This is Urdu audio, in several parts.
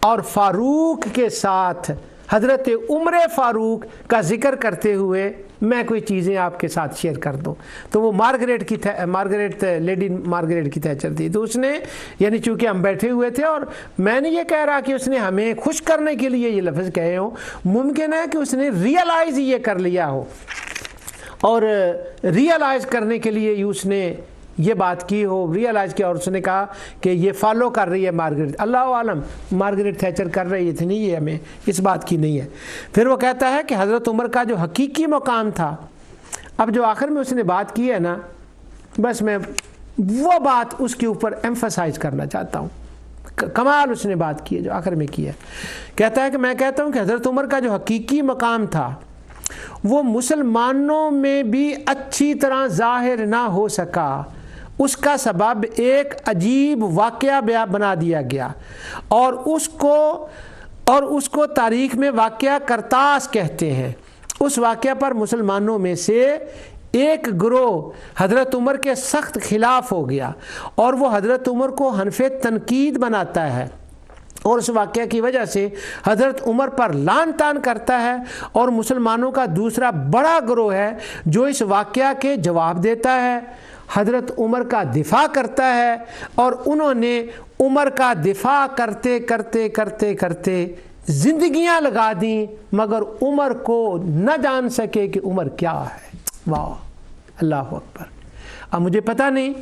اور فاروق کے ساتھ حضرت عمر فاروق کا ذکر کرتے ہوئے میں کوئی چیزیں آپ کے ساتھ شیئر کر دوں. تو وہ لیڈی مارگریٹ کی تھیچر تھی. تو اس نے یعنی چونکہ ہم بیٹھے ہوئے تھے اور میں نے یہ کہہ رہا کہ اس نے ہمیں خوش کرنے کے لیے یہ لفظ کہے ہوں. ممکن ہے کہ اس نے ریئلائز یہ کر لیا ہو اور ریئلائز کرنے کے لیے اس نے یہ بات کی ہو، ریئلائز کیا اور اس نے کہا کہ یہ فالو کر رہی ہے مارگریٹ. اللہ عالم مارگریٹ تھیچر کر رہی تھی نہیں، یہ ہمیں اس بات کی نہیں ہے. پھر وہ کہتا ہے کہ حضرت عمر کا جو حقیقی مقام تھا، اب جو آخر میں اس نے بات کی ہے نا، بس میں وہ بات اس کے اوپر ایمفسائز کرنا چاہتا ہوں. کمال اس نے بات کی ہے جو آخر میں کی ہے. کہتا ہے کہ میں کہتا ہوں کہ حضرت عمر کا جو حقیقی مقام تھا وہ مسلمانوں میں بھی اچھی طرح ظاہر نہ ہو سکا. اس کا سبب ایک عجیب واقعہ بنا دیا گیا اور اس کو تاریخ میں واقعہ کرتاس کہتے ہیں. اس واقعہ پر مسلمانوں میں سے ایک گروہ حضرت عمر کے سخت خلاف ہو گیا اور وہ حضرت عمر کو حنف تنقید بناتا ہے اور اس واقعہ کی وجہ سے حضرت عمر پر لعن طعن کرتا ہے. اور مسلمانوں کا دوسرا بڑا گروہ ہے جو اس واقعہ کے جواب دیتا ہے، حضرت عمر کا دفاع کرتا ہے اور انہوں نے عمر کا دفاع کرتے کرتے کرتے کرتے زندگیاں لگا دیں مگر عمر کو نہ جان سکے کہ عمر کیا ہے. واہ اللہ اکبر. اب مجھے پتہ نہیں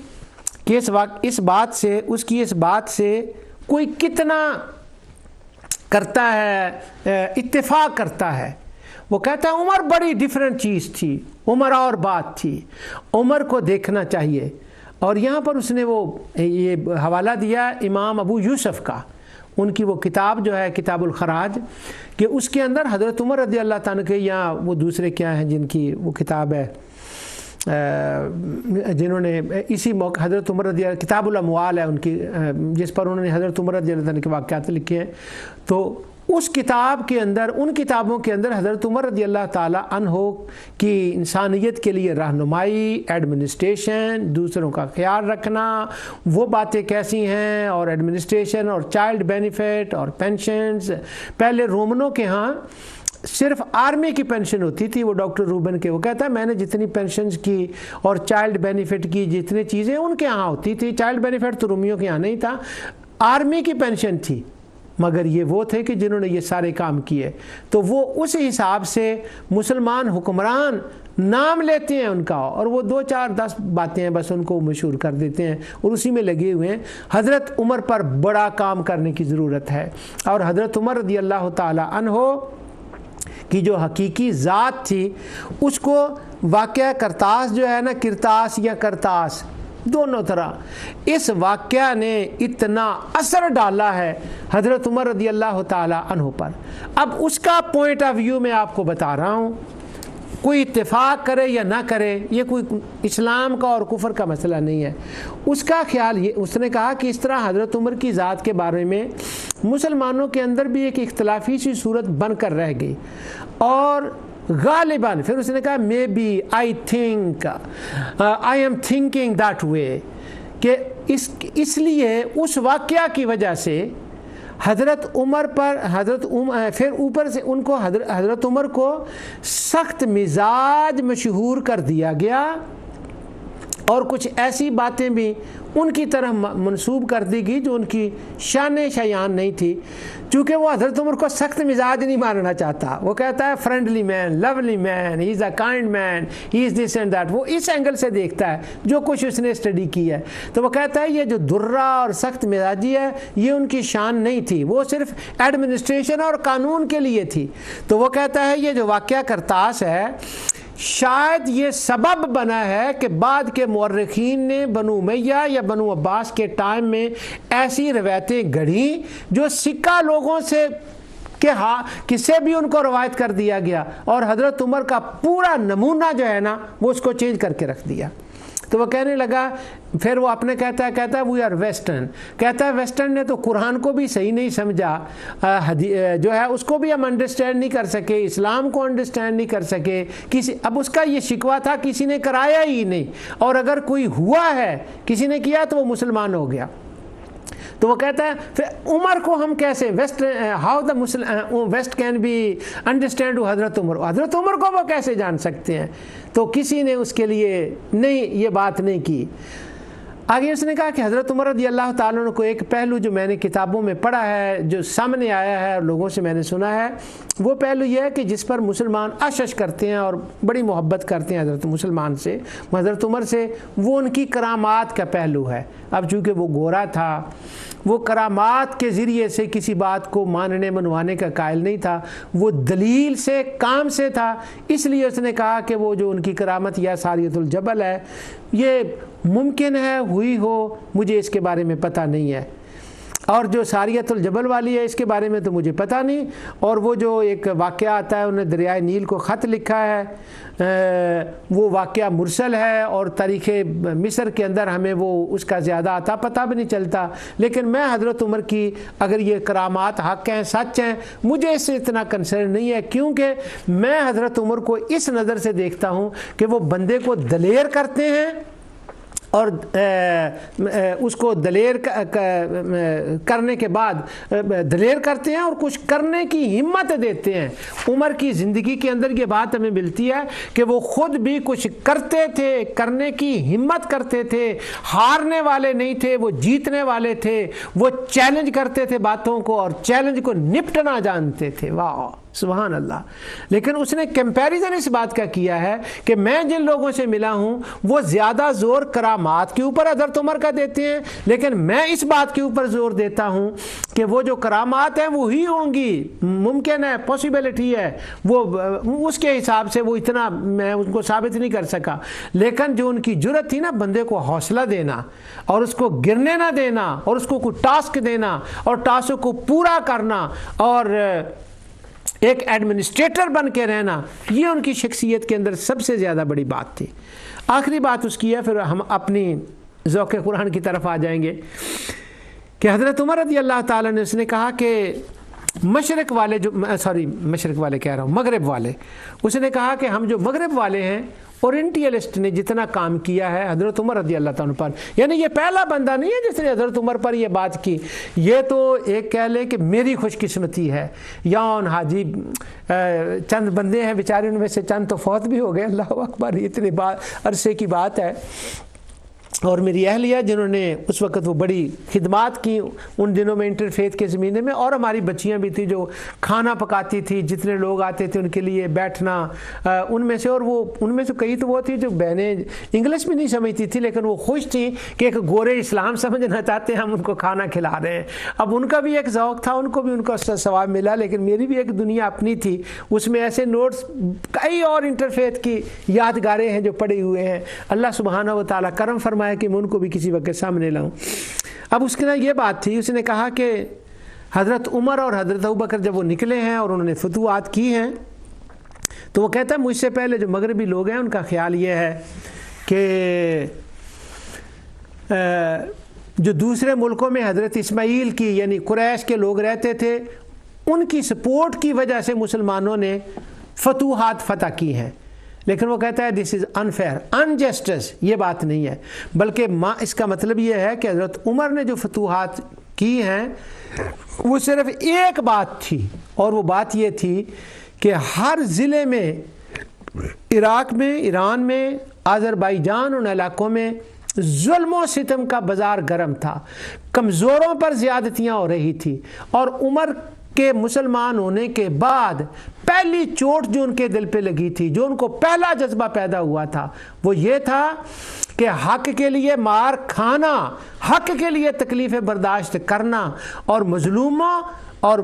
کہ اس بات سے کوئی کتنا کرتا ہے، اتفاق کرتا ہے. وہ کہتا ہے عمر بڑی ڈیفرنٹ چیز تھی، عمر اور بات تھی، عمر کو دیکھنا چاہیے. اور یہاں پر اس نے وہ یہ حوالہ دیا امام ابو یوسف کا، ان کی وہ کتاب جو ہے کتاب الخراج، کہ اس کے اندر حضرت عمر رضی اللہ تعالیٰ کے، یا وہ دوسرے کیا ہیں جن کی وہ کتاب ہے جنہوں نے اسی موقع حضرت عمر رضی اللہ، کتاب الاموال ہے ان کی، جس پر انہوں نے حضرت عمر رضی اللہ عنہ کے واقعات لکھے ہیں. تو اس کتاب کے اندر، ان کتابوں کے اندر حضرت عمر رضی اللہ تعالیٰ عنہ کی انسانیت کے لیے رہنمائی، ایڈمنسٹریشن، دوسروں کا خیال رکھنا، وہ باتیں کیسی ہیں، اور ایڈمنسٹریشن اور چائلڈ بینیفٹ اور پینشنز. پہلے رومنوں کے ہاں صرف آرمی کی پینشن ہوتی تھی. وہ ڈاکٹر روبن کے وہ کہتا ہے میں نے جتنی پینشنز کی اور چائلڈ بینیفٹ کی جتنی چیزیں ان کے ہاں ہوتی تھی. چائلڈ بینیفٹ تو رومیوں کے ہاں نہیں تھا، آرمی کی پینشن تھی. مگر یہ وہ تھے کہ جنہوں نے یہ سارے کام کیے. تو وہ اس حساب سے مسلمان حکمران نام لیتے ہیں ان کا، اور وہ 2 4 10 باتیں ہیں بس ان کو مشہور کر دیتے ہیں اور اسی میں لگے ہوئے ہیں. حضرت عمر پر بڑا کام کرنے کی ضرورت ہے. اور حضرت عمر رضی اللہ تعالی عنہ کی جو حقیقی ذات تھی، اس کو واقعہ کرتاس جو ہے نا، کرتاس یا کرتاس دونوں طرح، اس واقعہ نے اتنا اثر ڈالا ہے حضرت عمر رضی اللہ تعالی عنہ پر. اب اس کا پوائنٹ آف ویو میں آپ کو بتا رہا ہوں. کوئی اتفاق کرے یا نہ کرے، یہ کوئی اسلام کا اور کفر کا مسئلہ نہیں ہے. اس کا خیال یہ، اس نے کہا کہ اس طرح حضرت عمر کی ذات کے بارے میں مسلمانوں کے اندر بھی ایک اختلافی سی صورت بن کر رہ گئی، اور غالباً پھر اس نے کہا maybe I am thinking that way, کہ اس لیے اس واقعہ کی وجہ سے حضرت عمر پر پھر اوپر سے ان کو حضرت عمر کو سخت مزاج مشہور کر دیا گیا، اور کچھ ایسی باتیں بھی ان کی طرح منسوب کر دی گئی جو ان کی شان شیان نہیں تھی. چونکہ وہ حضرت عمر کو سخت مزاج نہیں ماننا چاہتا، وہ کہتا ہے friendly man, lovely man, he is a kind man, he is this and that. وہ اس اینگل سے دیکھتا ہے جو کچھ اس نے اسٹڈی کی ہے. تو وہ کہتا ہے یہ جو درہ اور سخت مزاجی ہے یہ ان کی شان نہیں تھی، وہ صرف ایڈمنسٹریشن اور قانون کے لیے تھی. تو وہ کہتا ہے یہ جو واقعہ کرتاس ہے شاید یہ سبب بنا ہے کہ بعد کے مورخین نے بنو امیہ یا بنو عباس کے ٹائم میں ایسی روایتیں گڑھیں جو سکہ لوگوں سے کہ ہاں کس سے بھی ان کو روایت کر دیا گیا، اور حضرت عمر کا پورا نمونہ جو ہے نا وہ اس کو چینج کر کے رکھ دیا. تو وہ کہنے لگا، پھر وہ اپنے کہتا ہے وی آر ویسٹرن، کہتا ہے ویسٹرن نے تو قرآن کو بھی صحیح نہیں سمجھا، جو ہے اس کو بھی ہم انڈرسٹینڈ نہیں کر سکے، اسلام کو انڈرسٹینڈ نہیں کر سکے. اب اس کا یہ شکوہ تھا کسی نے کرایا ہی نہیں، اور اگر کوئی ہوا ہے کسی نے کیا تو وہ مسلمان ہو گیا. تو وہ کہتا ہے پھر عمر کو ہم کیسے how the West can be understand حضرت عمر کو وہ کیسے جان سکتے ہیں؟ تو کسی نے اس کے لیے یہ بات نہیں کی۔ آگے اس نے کہا کہ حضرت عمر رضی اللہ تعالیٰ عنہ کو ایک پہلو جو میں نے کتابوں میں پڑھا ہے، جو سامنے آیا ہے اور لوگوں سے میں نے سنا ہے، وہ پہلو یہ ہے کہ جس پر مسلمان اشش کرتے ہیں اور بڑی محبت کرتے ہیں حضرت مسلمان سے، حضرت عمر سے، وہ ان کی کرامات کا پہلو ہے۔ اب چونکہ وہ گورا تھا، وہ کرامات کے ذریعے سے کسی بات کو ماننے منوانے کا قائل نہیں تھا، وہ دلیل سے کام سے تھا، اس لیے اس نے کہا کہ وہ جو ان کی کرامت یا ساریۃ الجبل ہے، یہ ممکن ہے ہوئی ہو، مجھے اس کے بارے میں پتہ نہیں ہے، اور جو ساریۃ الجبل والی ہے اس کے بارے میں تو مجھے پتہ نہیں، اور وہ جو ایک واقعہ آتا ہے انہوں نے دریائے نیل کو خط لکھا ہے، وہ واقعہ مرسل ہے اور تاریخ مصر کے اندر ہمیں وہ اس کا زیادہ آتا پتہ بھی نہیں چلتا، لیکن میں حضرت عمر کی اگر یہ کرامات حق ہیں، سچ ہیں، مجھے اس سے اتنا کنسرن نہیں ہے، کیونکہ میں حضرت عمر کو اس نظر سے دیکھتا ہوں کہ وہ بندے کو دلیر کرتے ہیں اور اس کو دلیر کرنے کے بعد دلیر کرتے ہیں اور کچھ کرنے کی ہمت دیتے ہیں۔ عمر کی زندگی کے اندر یہ بات ہمیں ملتی ہے کہ وہ خود بھی کچھ کرتے تھے، کرنے کی ہمت کرتے تھے، ہارنے والے نہیں تھے، وہ جیتنے والے تھے، وہ چیلنج کرتے تھے باتوں کو اور چیلنج کو نپٹنا جانتے تھے۔ واہ سبحان اللہ۔ لیکن اس نے کمپیریزن اس بات کا کیا ہے کہ میں جن لوگوں سے ملا ہوں وہ زیادہ زور کرامات کے اوپر حضرت عمر کا دیتے ہیں، لیکن میں اس بات کے اوپر زور دیتا ہوں کہ وہ جو کرامات ہیں وہی ہوں گی، ممکن ہے، پاسبلٹی ہے، وہ اس کے حساب سے وہ اتنا میں ان کو ثابت نہیں کر سکا، لیکن جو ان کی جرت تھی نا بندے کو حوصلہ دینا اور اس کو گرنے نہ دینا اور اس کو کوئی ٹاسک دینا اور ٹاسک کو پورا کرنا اور ایک ایڈمنسٹریٹر بن کے رہنا، یہ ان کی شخصیت کے اندر سب سے زیادہ بڑی بات تھی۔ آخری بات اس کی ہے، پھر ہم اپنی ذوق قرآن کی طرف آ جائیں گے کہ حضرت عمر رضی اللہ تعالیٰ نے اس نے کہا کہ مشرق والے مغرب والے، اس نے کہا کہ ہم جو مغرب والے ہیں اورینٹیلسٹ نے جتنا کام کیا ہے حضرت عمر رضی اللہ تعالیٰ پر، یعنی یہ پہلا بندہ نہیں ہے جس نے حضرت عمر پر یہ بات کی، یہ تو ایک کہہ لیں کہ میری خوش قسمتی ہے، یا ان حاجی چند بندے ہیں بیچارے، ان میں سے چند تو فوت بھی ہو گئے، اللہ اکبر، اتنے عرصے کی بات ہے، اور میری اہلیہ جنہوں نے اس وقت وہ بڑی خدمات کی ان دنوں میں انٹرفیتھ کے زمینے میں، اور ہماری بچیاں بھی تھیں جو کھانا پکاتی تھی، جتنے لوگ آتے تھے ان کے لیے بیٹھنا، ان میں سے، اور وہ ان میں سے کئی تو وہ تھی جو بہنیں انگلش بھی نہیں سمجھتی تھی لیکن وہ خوش تھیں کہ ایک گورے اسلام سمجھنا چاہتے ہیں، ہم ان کو کھانا کھلا رہے ہیں۔ اب ان کا بھی ایک ذوق تھا، ان کو بھی ان کا ثواب ملا، لیکن میری بھی ایک دنیا اپنی تھی، اس میں ایسے نوٹس کئی اور انٹرفیتھ کی یادگاریں ہیں جو پڑے ہوئے ہیں، اللہ سبحانہ و تعالیٰ کرم فرمائے کہ میں ان کو بھی کسی وقت سامنے لاؤں۔ اب اس کے لیے یہ بات تھی، اس نے کہا کہ حضرت عمر اور حضرت ابوبکر جب وہ نکلے ہیں اور انہوں نے فتوحات کی ہیں تو وہ کہتا ہے مجھ سے پہلے جو مغربی لوگ ہیں ان کا خیال یہ ہے کہ جو دوسرے ملکوں میں حضرت اسماعیل کی یعنی قریش کے لوگ رہتے تھے، ان کی سپورٹ کی وجہ سے مسلمانوں نے فتوحات فتح کی ہیں، لیکن وہ کہتا ہے دس از انفیئر، انجسٹس، یہ بات نہیں ہے، بلکہ اس کا مطلب یہ ہے کہ حضرت عمر نے جو فتوحات کی ہیں وہ صرف ایک بات تھی، اور وہ بات یہ تھی کہ ہر ضلع میں، عراق میں، ایران میں، آذربائیجان، ان علاقوں میں ظلم و ستم کا بازار گرم تھا، کمزوروں پر زیادتیاں ہو رہی تھی، اور عمر کے مسلمان ہونے کے بعد پہلی چوٹ جو ان کے دل پہ لگی تھی، جو ان کو پہلا جذبہ پیدا ہوا تھا، وہ یہ تھا کہ حق کے لیے مار کھانا، حق کے لیے تکلیفیں برداشت کرنا، اور مظلوموں اور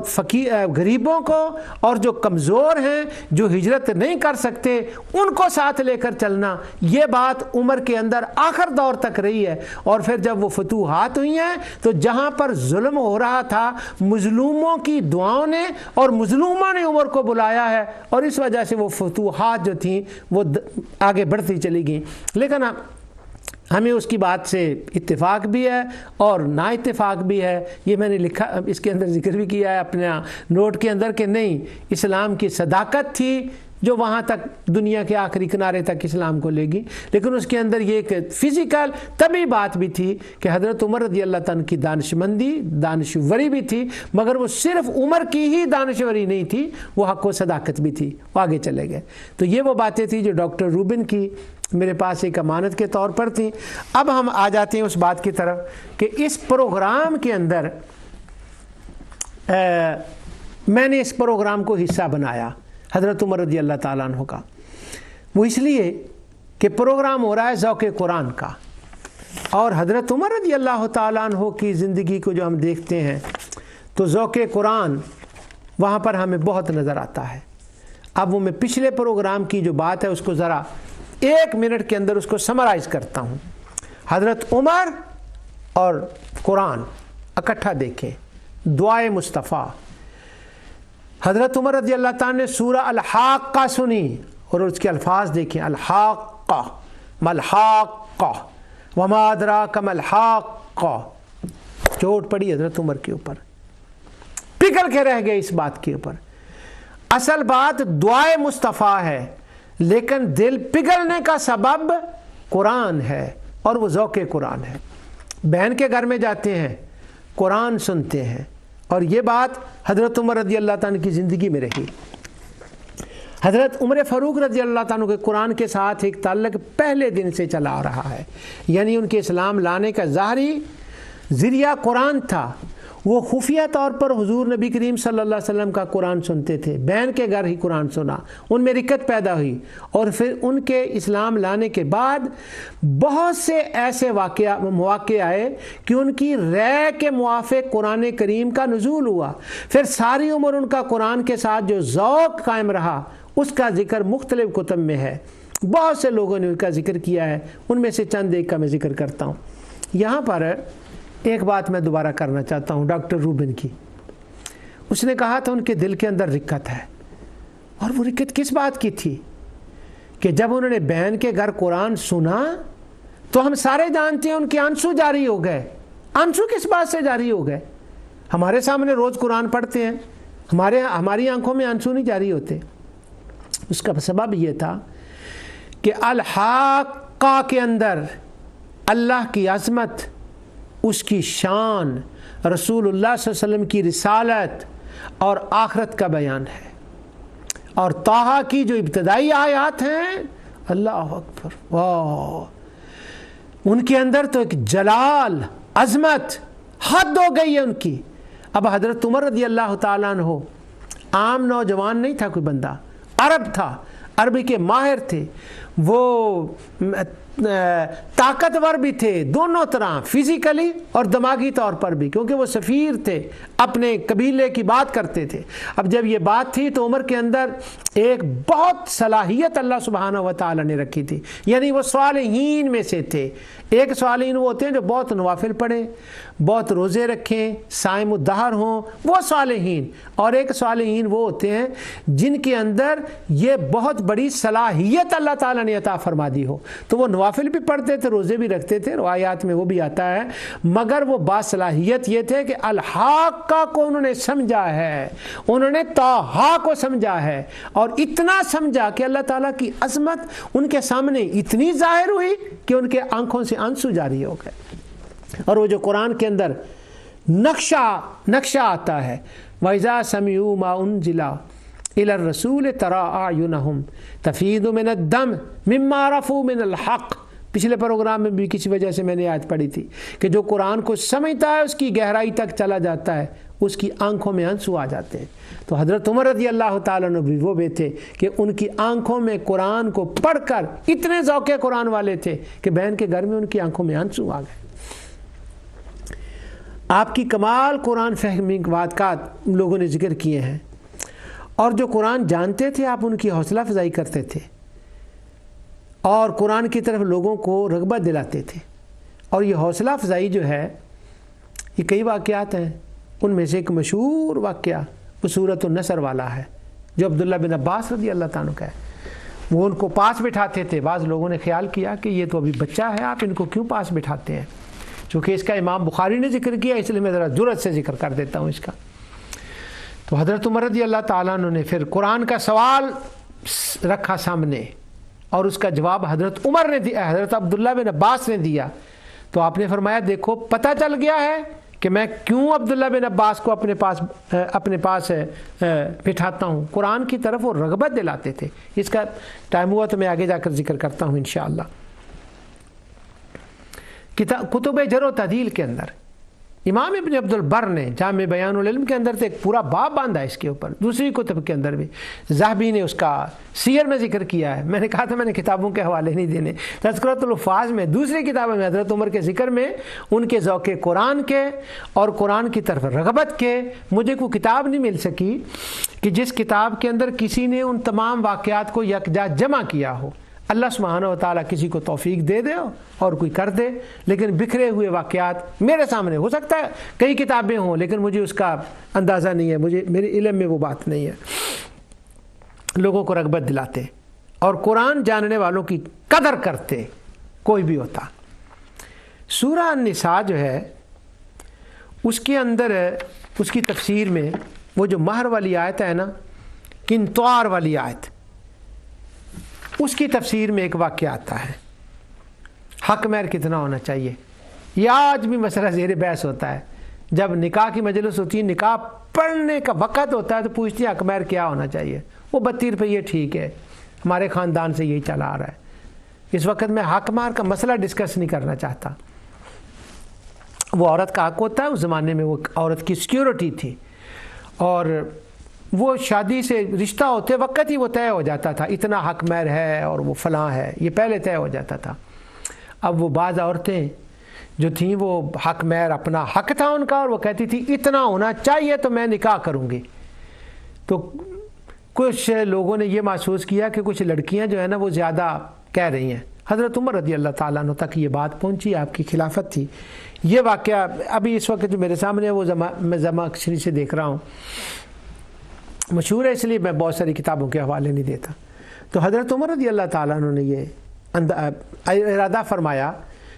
غریبوں کو اور جو کمزور ہیں، جو ہجرت نہیں کر سکتے، ان کو ساتھ لے کر چلنا، یہ بات عمر کے اندر آخر دور تک رہی ہے۔ اور پھر جب وہ فتوحات ہوئی ہیں تو جہاں پر ظلم ہو رہا تھا، مظلوموں کی دعاؤں نے اور مظلوموں نے عمر کو بلایا ہے، اور اس وجہ سے وہ فتوحات جو تھیں وہ آگے بڑھتی چلی گئیں۔ لیکن ہمیں اس کی بات سے اتفاق بھی ہے اور نا اتفاق بھی ہے، یہ میں نے لکھا، اس کے اندر ذکر بھی کیا ہے اپنے نوٹ کے اندر کہ نہیں، اسلام کی صداقت تھی، جو وہاں تک دنیا کے آخری کنارے تک اسلام کو لے گی، لیکن اس کے اندر یہ ایک فزیکل طبی بات بھی تھی کہ حضرت عمر رضی اللہ تعالیٰ کی دانشمندی، دانشوری بھی تھی، مگر وہ صرف عمر کی ہی دانشوری نہیں تھی، وہ حق و صداقت بھی تھی، وہ آگے چلے گئے۔ تو یہ وہ باتیں تھیں جو ڈاکٹر روبن کی میرے پاس ایک امانت کے طور پر تھیں۔ اب ہم آ جاتے ہیں اس بات کی طرف کہ اس پروگرام کے اندر میں نے اس پروگرام کو حصہ بنایا حضرت عمر رضی اللہ تعالیٰ عنہ کا، وہ اس لیے کہ پروگرام ہو رہا ہے ذوق قرآن کا، اور حضرت عمر رضی اللہ تعالیٰ عنہ کی زندگی کو جو ہم دیکھتے ہیں تو ذوق قرآن وہاں پر ہمیں بہت نظر آتا ہے۔ اب وہ میں پچھلے پروگرام کی جو بات ہے اس کو ذرا 1 منٹ کے اندر اس کو سمرائز کرتا ہوں۔ حضرت عمر اور قرآن اکٹھا دیکھیں، دعائے مصطفیٰ۔ حضرت عمر رضی اللہ تعالیٰ نے سورہ الحاقہ سنی اور اس کے الفاظ دیکھیں، الحاقہ ملحاقہ وما ادراک ملحاقہ، چوٹ پڑی حضرت عمر کے اوپر، پگھل کے رہ گئے اس بات کے اوپر۔ اصل بات دعائے مصطفیٰ ہے، لیکن دل پگھلنے کا سبب قرآن ہے، اور وہ ذوق قرآن ہے۔ بہن کے گھر میں جاتے ہیں، قرآن سنتے ہیں، اور یہ بات حضرت عمر رضی اللہ تعالیٰ کی زندگی میں رہی۔ حضرت عمر فاروق رضی اللہ تعالیٰ کے قرآن کے ساتھ ایک تعلق پہلے دن سے چلا آ رہا ہے، یعنی ان کے اسلام لانے کا ظاہری ذریعہ قرآن تھا۔ وہ خفیہ طور پر حضور نبی کریم صلی اللہ علیہ وسلم کا قرآن سنتے تھے، بہن کے گھر ہی قرآن سنا، ان میں رکت پیدا ہوئی، اور پھر ان کے اسلام لانے کے بعد بہت سے ایسے مواقع آئے کہ ان کی رائے کے موافق قرآن کریم کا نزول ہوا۔ پھر ساری عمر ان کا قرآن کے ساتھ جو ذوق قائم رہا اس کا ذکر مختلف کتب میں ہے، بہت سے لوگوں نے ان کا ذکر کیا ہے، ان میں سے چند ایک کا میں ذکر کرتا ہوں۔ یہاں پر ایک بات میں دوبارہ کرنا چاہتا ہوں ڈاکٹر روبن کی۔ اس نے کہا تھا ان کے دل کے اندر رکت ہے، اور وہ رکت کس بات کی تھی کہ جب انہوں نے بہن کے گھر قرآن سنا تو ہم سارے جانتے ہیں ان کے آنسو جاری ہو گئے۔ آنسو کس بات سے جاری ہو گئے؟ ہمارے سامنے روز قرآن پڑھتے ہیں، ہماری آنکھوں میں آنسو نہیں جاری ہوتے۔ اس کا سبب یہ تھا کہ الحاقہ کے اندر اللہ کی عظمت، اس کی شان، رسول اللہ صلی اللہ علیہ وسلم کی رسالت اور آخرت کا بیان ہے، اور طٰہٰ کی جو ابتدائی آیات ہیں، اللہ اکبر، واہ، ان کے اندر تو ایک جلال، عظمت حد ہو گئی ہے ان کی۔ اب حضرت عمر رضی اللہ تعالیٰ عنہ عام نوجوان نہیں تھا، کوئی بندہ، عرب تھا، عربی کے ماہر تھے، وہ طاقتور بھی تھے دونوں طرح، فزیکلی اور دماغی طور پر بھی، کیونکہ وہ سفیر تھے، اپنے قبیلے کی بات کرتے تھے۔ اب جب یہ بات تھی تو عمر کے اندر ایک بہت صلاحیت اللہ سبحانہ و تعالی نے رکھی تھی، یعنی وہ صالحین میں سے تھے۔ ایک صالحین وہ ہوتے ہیں جو بہت نوافل پڑھیں، بہت روزے رکھیں، صائم الدہر ہوں، وہ صالحین، اور ایک صالحین وہ ہوتے ہیں جن کے اندر یہ بہت بڑی صلاحیت اللہ تعالیٰ نے عطا فرما دی ہو۔ تو وہ نوافل بھی پڑھتے تھے، روزے بھی رکھتے تھے، روایات میں وہ بھی آتا ہے، مگر وہ باصلاحیت یہ تھے کہ الحاقہ کو انہوں نے سمجھا ہے، انہوں نے طٰہٰ کو سمجھا ہے، اور اتنا سمجھا کہ اللہ تعالیٰ کی عظمت ان کے سامنے اتنی ظاہر ہوئی کہ ان کے آنکھوں سے آنسو جاری ہو گئے۔ اور وہ جو قرآن کے اندر نقشہ آتا ہے، وَإِذَا سَمِعُوا مَا أُنزِلَ إِلَى الرَّسُولِ تَرَىٰ أَعْيُنَهُمْ تَفِيضُ مِنَ الدَّمْعِ مِمَّا عَرَفُوا مِنَ الْحَقِّ۔ پچھلے پروگرام میں بھی کسی وجہ سے میں نے آیت پڑھی تھی کہ جو قرآن کو سمجھتا ہے اس کی گہرائی تک چلا جاتا ہے، اس کی آنکھوں میں آنسو آ جاتے ہیں۔ تو حضرت عمر رضی اللہ تعالیٰ عنہ بھی وہ تھے کہ ان کی آنکھوں میں قرآن کو پڑھ کر اتنے ذوق قرآن والے تھے کہ بہن کے گھر میں ان کی آنکھوں میں آنسو آ گئے۔ آپ کی کمال قرآن فہمی واقعات لوگوں نے ذکر کیے ہیں، اور جو قرآن جانتے تھے آپ ان کی حوصلہ افزائی کرتے تھے، اور قرآن کی طرف لوگوں کو رغبت دلاتے تھے۔ اور یہ حوصلہ افزائی جو ہے، یہ کئی واقعات ہیں، ان میں سے ایک مشہور واقعہ وہ سورۃ النصر والا ہے، جو عبداللہ بن عباس رضی اللہ تعالیٰ کا ہے۔ وہ ان کو پاس بٹھاتے تھے، بعض لوگوں نے خیال کیا کہ یہ تو ابھی بچہ ہے، آپ ان کو کیوں پاس بٹھاتے ہیں؟ چونکہ اس کا امام بخاری نے ذکر کیا، اس لیے میں ذرا جرأت سے ذکر کر دیتا ہوں اس کا۔ تو حضرت عمر رضی اللہ تعالیٰ عنہ نے پھر قرآن کا سوال رکھا سامنے اور اس کا جواب حضرت عمر نے دیا، حضرت عبداللہ بن عباس نے دیا، تو آپ نے فرمایا دیکھو پتہ چل گیا ہے کہ میں کیوں عبداللہ بن عباس کو اپنے پاس بٹھاتا ہوں۔ قرآن کی طرف وہ رغبت دلاتے تھے۔ اس کا ٹائم ہوا تو میں آگے جا کر ذکر کرتا ہوں انشاءاللہ۔ کتب جرح و تعدیل کے اندر امام ابن عبد البر نے جامع بیان العلم کے اندر تو ایک پورا باب باندھا ہے اس کے اوپر، دوسری کتب کے اندر بھی ذہبی نے اس کا سیر میں ذکر کیا ہے۔ میں نے کہا تھا میں نے کتابوں کے حوالے نہیں دینے، تذکرۃ الحفاظ میں دوسری کتابوں میں حضرت عمر کے ذکر میں ان کے ذوق قرآن کے اور قرآن کی طرف رغبت کے مجھے کوئی کتاب نہیں مل سکی کہ جس کتاب کے اندر کسی نے ان تمام واقعات کو یکجا جمع کیا ہو۔ اللہ سبحانہ و تعالیٰ کسی کو توفیق دے دے اور کوئی کر دے، لیکن بکھرے ہوئے واقعات میرے سامنے ہو سکتا ہے کئی کتابیں ہوں لیکن مجھے اس کا اندازہ نہیں ہے، میرے علم میں وہ بات نہیں ہے۔ لوگوں کو رغبت دلاتے اور قرآن جاننے والوں کی قدر کرتے کوئی بھی ہوتا۔ سورہ النساء جو ہے اس کے اندر اس کی تفسیر میں وہ جو مہر والی آیت ہے نا، قنطار والی آیت، اس کی تفسیر میں ایک واقعہ آتا ہے حق مہر کتنا ہونا چاہیے۔ یہ آج بھی مسئلہ زیر بحث ہوتا ہے، جب نکاح کی مجلس ہوتی ہے، نکاح پڑھنے کا وقت ہوتا ہے تو پوچھتی ہے حق مہر کیا ہونا چاہیے، وہ 32 روپیے ٹھیک ہے، ہمارے خاندان سے یہی چلا آ رہا ہے۔ اس وقت میں حق مہر کا مسئلہ ڈسکس نہیں کرنا چاہتا۔ وہ عورت کا حق ہوتا ہے، اس زمانے میں وہ عورت کی سیکیورٹی تھی اور وہ شادی سے رشتہ ہوتے وقت ہی وہ طے ہو جاتا تھا، اتنا حق مہر ہے اور وہ فلاں ہے، یہ پہلے طے ہو جاتا تھا۔ اب وہ بعض عورتیں جو تھیں وہ حق مہر اپنا حق تھا ان کا اور وہ کہتی تھی اتنا ہونا چاہیے تو میں نکاح کروں گی۔ تو کچھ لوگوں نے یہ محسوس کیا کہ کچھ لڑکیاں جو ہے نا وہ زیادہ کہہ رہی ہیں۔ حضرت عمر رضی اللہ تعالیٰ عنہ تک یہ بات پہنچی، آپ کی خلافت تھی۔ یہ واقعہ ابھی اس وقت جو میرے سامنے ہے وہ میں زمخشری سے دیکھ رہا ہوں، مشہور ہے اس لیے میں بہت ساری کتابوں کے حوالے نہیں دیتا۔ تو حضرت عمر رضی اللہ تعالیٰ عنہ نے یہ ارادہ فرمایا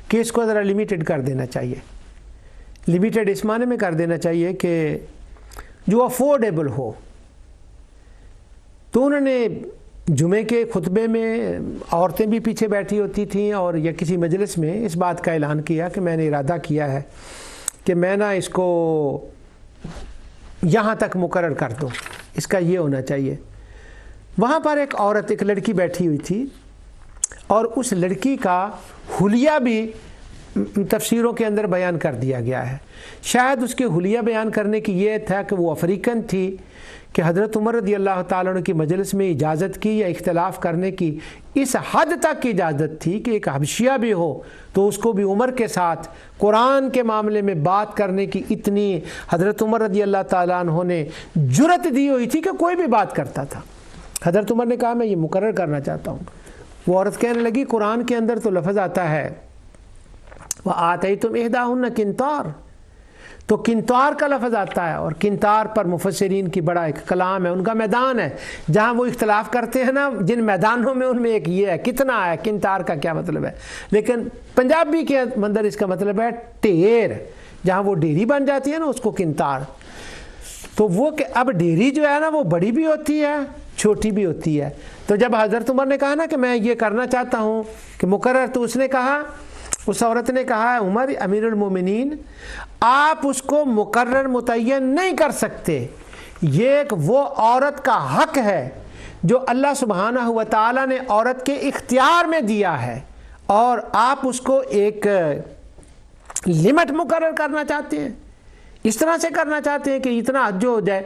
کہ اس کو ذرا لمیٹڈ کر دینا چاہیے۔ لمیٹڈ اس معنی میں کر دینا چاہیے کہ جو افورڈیبل ہو۔ تو انہوں نے جمعے کے خطبے میں عورتیں بھی پیچھے بیٹھی ہوتی تھیں اور یا کسی مجلس میں اس بات کا اعلان کیا کہ میں نے ارادہ کیا ہے کہ میں نا اس کو یہاں تک مقرر کر دوں، اس کا یہ ہونا چاہیے۔ وہاں پر ایک عورت، ایک لڑکی بیٹھی ہوئی تھی اور اس لڑکی کا حلیہ بھی تفسیروں کے اندر بیان کر دیا گیا ہے۔ شاید اس کے حلیہ بیان کرنے کی یہ تھا کہ وہ افریقن تھی کہ حضرت عمر رضی اللہ تعالیٰ عنہ کی مجلس میں اجازت کی یا اختلاف کرنے کی اس حد تک کی اجازت تھی کہ ایک حبشیہ بھی ہو تو اس کو بھی عمر کے ساتھ قرآن کے معاملے میں بات کرنے کی اتنی حضرت عمر رضی اللہ تعالیٰ عنہ نے جرت دی ہوئی تھی کہ کوئی بھی بات کرتا تھا۔ حضرت عمر نے کہا میں یہ مقرر کرنا چاہتا ہوں۔ وہ عورت کہنے لگی قرآن کے اندر تو لفظ آتا ہے وَآتَيْتُمْ إِحْدَاهُنَّ قِنطَارًا، تو قنطار کا لفظ آتا ہے اور قنطار پر مفسرین کی بڑا ایک کلام ہے، ان کا میدان ہے جہاں وہ اختلاف کرتے ہیں نا جن میدانوں میں، ان میں ایک یہ ہے کتنا ہے، قنطار کا کیا مطلب ہے۔ لیکن پنجابی کے اندر اس کا مطلب ہے ٹھیر، جہاں وہ ڈیری بن جاتی ہے نا اس کو قنطار۔ تو وہ کہ اب ڈیری جو ہے نا وہ بڑی بھی ہوتی ہے چھوٹی بھی ہوتی ہے۔ تو جب حضرت عمر نے کہا نا کہ میں یہ کرنا چاہتا ہوں کہ مقرر، تو اس نے کہا، اس عورت نے کہا عمر امیر المومنین آپ اس کو مقرر متعین نہیں کر سکتے، یہ ایک وہ عورت کا حق ہے جو اللہ سبحانہ و تعالیٰ نے عورت کے اختیار میں دیا ہے، اور آپ اس کو ایک لمٹ مقرر کرنا چاہتے ہیں، اس طرح سے کرنا چاہتے ہیں کہ اتنا حد جو ہو جائے۔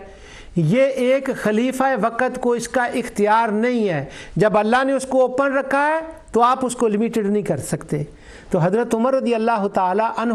یہ ایک خلیفہ وقت کو اس کا اختیار نہیں ہے، جب اللہ نے اس کو اوپن رکھا ہے تو آپ اس کو لمیٹڈ نہیں کر سکتے۔ تو حضرت عمر رضی اللہ تعالی عنہ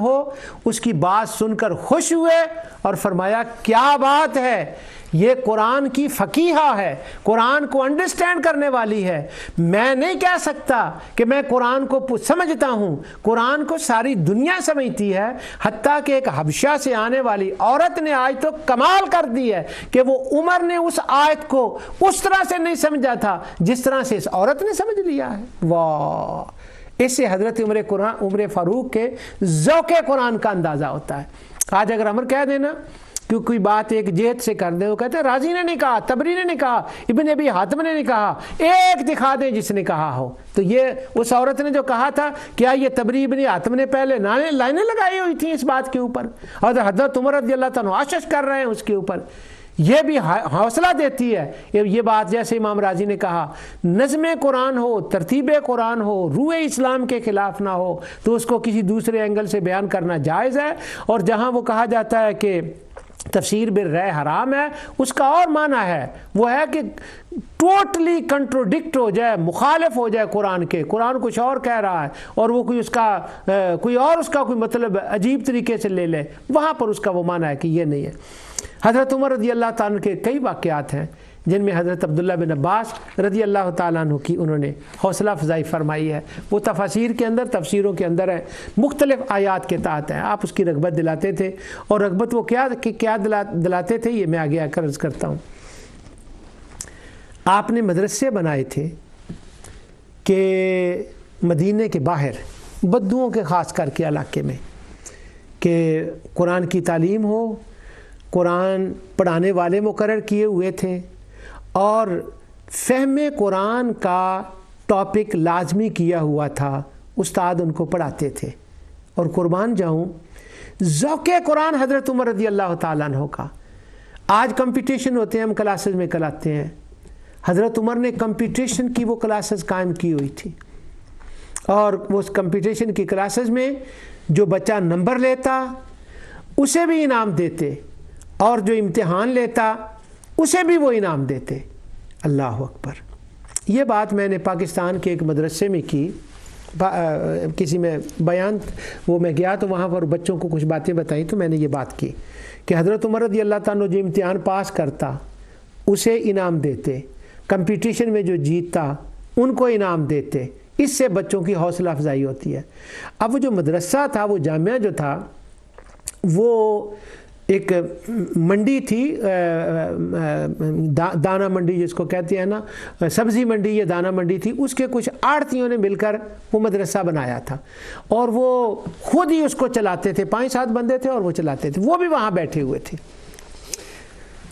اس کی بات سن کر خوش ہوئے اور فرمایا کیا بات ہے، یہ قرآن کی فقیہہ ہے، قرآن کو انڈرسٹینڈ کرنے والی ہے۔ میں نہیں کہہ سکتا کہ میں قرآن کو سمجھتا ہوں، قرآن کو ساری دنیا سمجھتی ہے، حتیٰ کہ ایک حبشہ سے آنے والی عورت نے آج تو کمال کر دی ہے کہ وہ عمر نے اس آیت کو اس طرح سے نہیں سمجھا تھا جس طرح سے اس عورت نے سمجھ لیا ہے۔ واہ، اس سے حضرت عمر فاروق کے ذوق قرآن کا اندازہ ہوتا ہے۔ آج اگر عمر کہہ دینا کوئی بات ایک جہت سے کر دیں، وہ کہتے ہیں راضی نے نہیں کہا، تبری نے نہیں کہا، ابن ابی حاتم نے نہیں کہا، ایک دکھا دیں جس نے کہا ہو۔ تو یہ اس عورت نے جو کہا تھا، کیا یہ تبری ابن حاتم نے پہلے لائنیں لگائی ہوئی تھیں اس بات کے اوپر، اور حضرت عمر رضی اللہ تعالیٰ آشش کر رہے ہیں اس کے اوپر؟ یہ بھی حوصلہ دیتی ہے یہ بات، جیسے امام راضی نے کہا، نظم قرآن ہو، ترتیب قرآن ہو، روح اسلام کے خلاف نہ ہو تو اس کو کسی دوسرے اینگل سے بیان کرنا جائز ہے۔ اور جہاں وہ کہا جاتا ہے کہ تفسیر بالرأی حرام ہے، اس کا اور معنی ہے وہ ہے کہ ٹوٹلی کنٹروڈکٹ ہو جائے، مخالف ہو جائے قرآن کے، قرآن کچھ اور کہہ رہا ہے اور وہ کوئی اس کا کوئی مطلب عجیب طریقے سے لے لے، وہاں پر اس کا وہ معنی ہے کہ یہ نہیں ہے۔ حضرت عمر رضی اللہ تعالیٰ کے کئی واقعات ہیں جن میں حضرت عبداللہ بن عباس رضی اللہ تعالیٰ عنہ کی انہوں نے حوصلہ افزائی فرمائی ہے، وہ تفاسیر کے اندر، تفسیروں کے اندر ہے، مختلف آیات کے تحت ہیں، آپ اس کی رغبت دلاتے تھے، اور رغبت وہ کیا دلاتے تھے یہ میں آگے آ کر عرض کرتا ہوں۔ آپ نے مدرسے بنائے تھے کہ مدینے کے باہر بدوؤں کے خاص کر کے علاقے میں کہ قرآن کی تعلیم ہو، قرآن پڑھانے والے مقرر کیے ہوئے تھے، اور فہم قرآن کا ٹاپک لازمی کیا ہوا تھا، استاد ان کو پڑھاتے تھے۔ اور قربان جاؤں، ذوق قرآن حضرت عمر رضی اللہ تعالیٰ عنہ کا، آج کمپٹیشن ہوتے ہیں، ہم کلاسز میں کراتے ہیں، حضرت عمر نے کمپٹیشن کی وہ کلاسز قائم کی ہوئی تھی، اور اس کمپٹیشن کی کلاسز میں جو بچہ نمبر لیتا اسے بھی انعام دیتے، اور جو امتحان لیتا اسے بھی وہ انعام دیتے۔ اللہ اکبر! یہ بات میں نے پاکستان کے ایک مدرسے میں کی، کسی میں بیان، وہ میں گیا تو وہاں پر بچوں کو کچھ باتیں بتائیں، تو میں نے یہ بات کی کہ حضرت عمر رضی اللہ تعالیٰ جو امتحان پاس کرتا اسے انعام دیتے، کمپٹیشن میں جو جیتتا ان کو انعام دیتے، اس سے بچوں کی حوصلہ افزائی ہوتی ہے۔ اب وہ جو مدرسہ تھا، وہ جامعہ جو تھا، وہ ایک منڈی تھی، دانہ منڈی جس کو کہتے ہیں نا، سبزی منڈی یا دانہ منڈی تھی، اس کے کچھ آڑتیوں نے مل کر وہ مدرسہ بنایا تھا، اور وہ خود ہی اس کو چلاتے تھے، 5-7 بندے تھے اور وہ چلاتے تھے، وہ بھی وہاں بیٹھے ہوئے تھے۔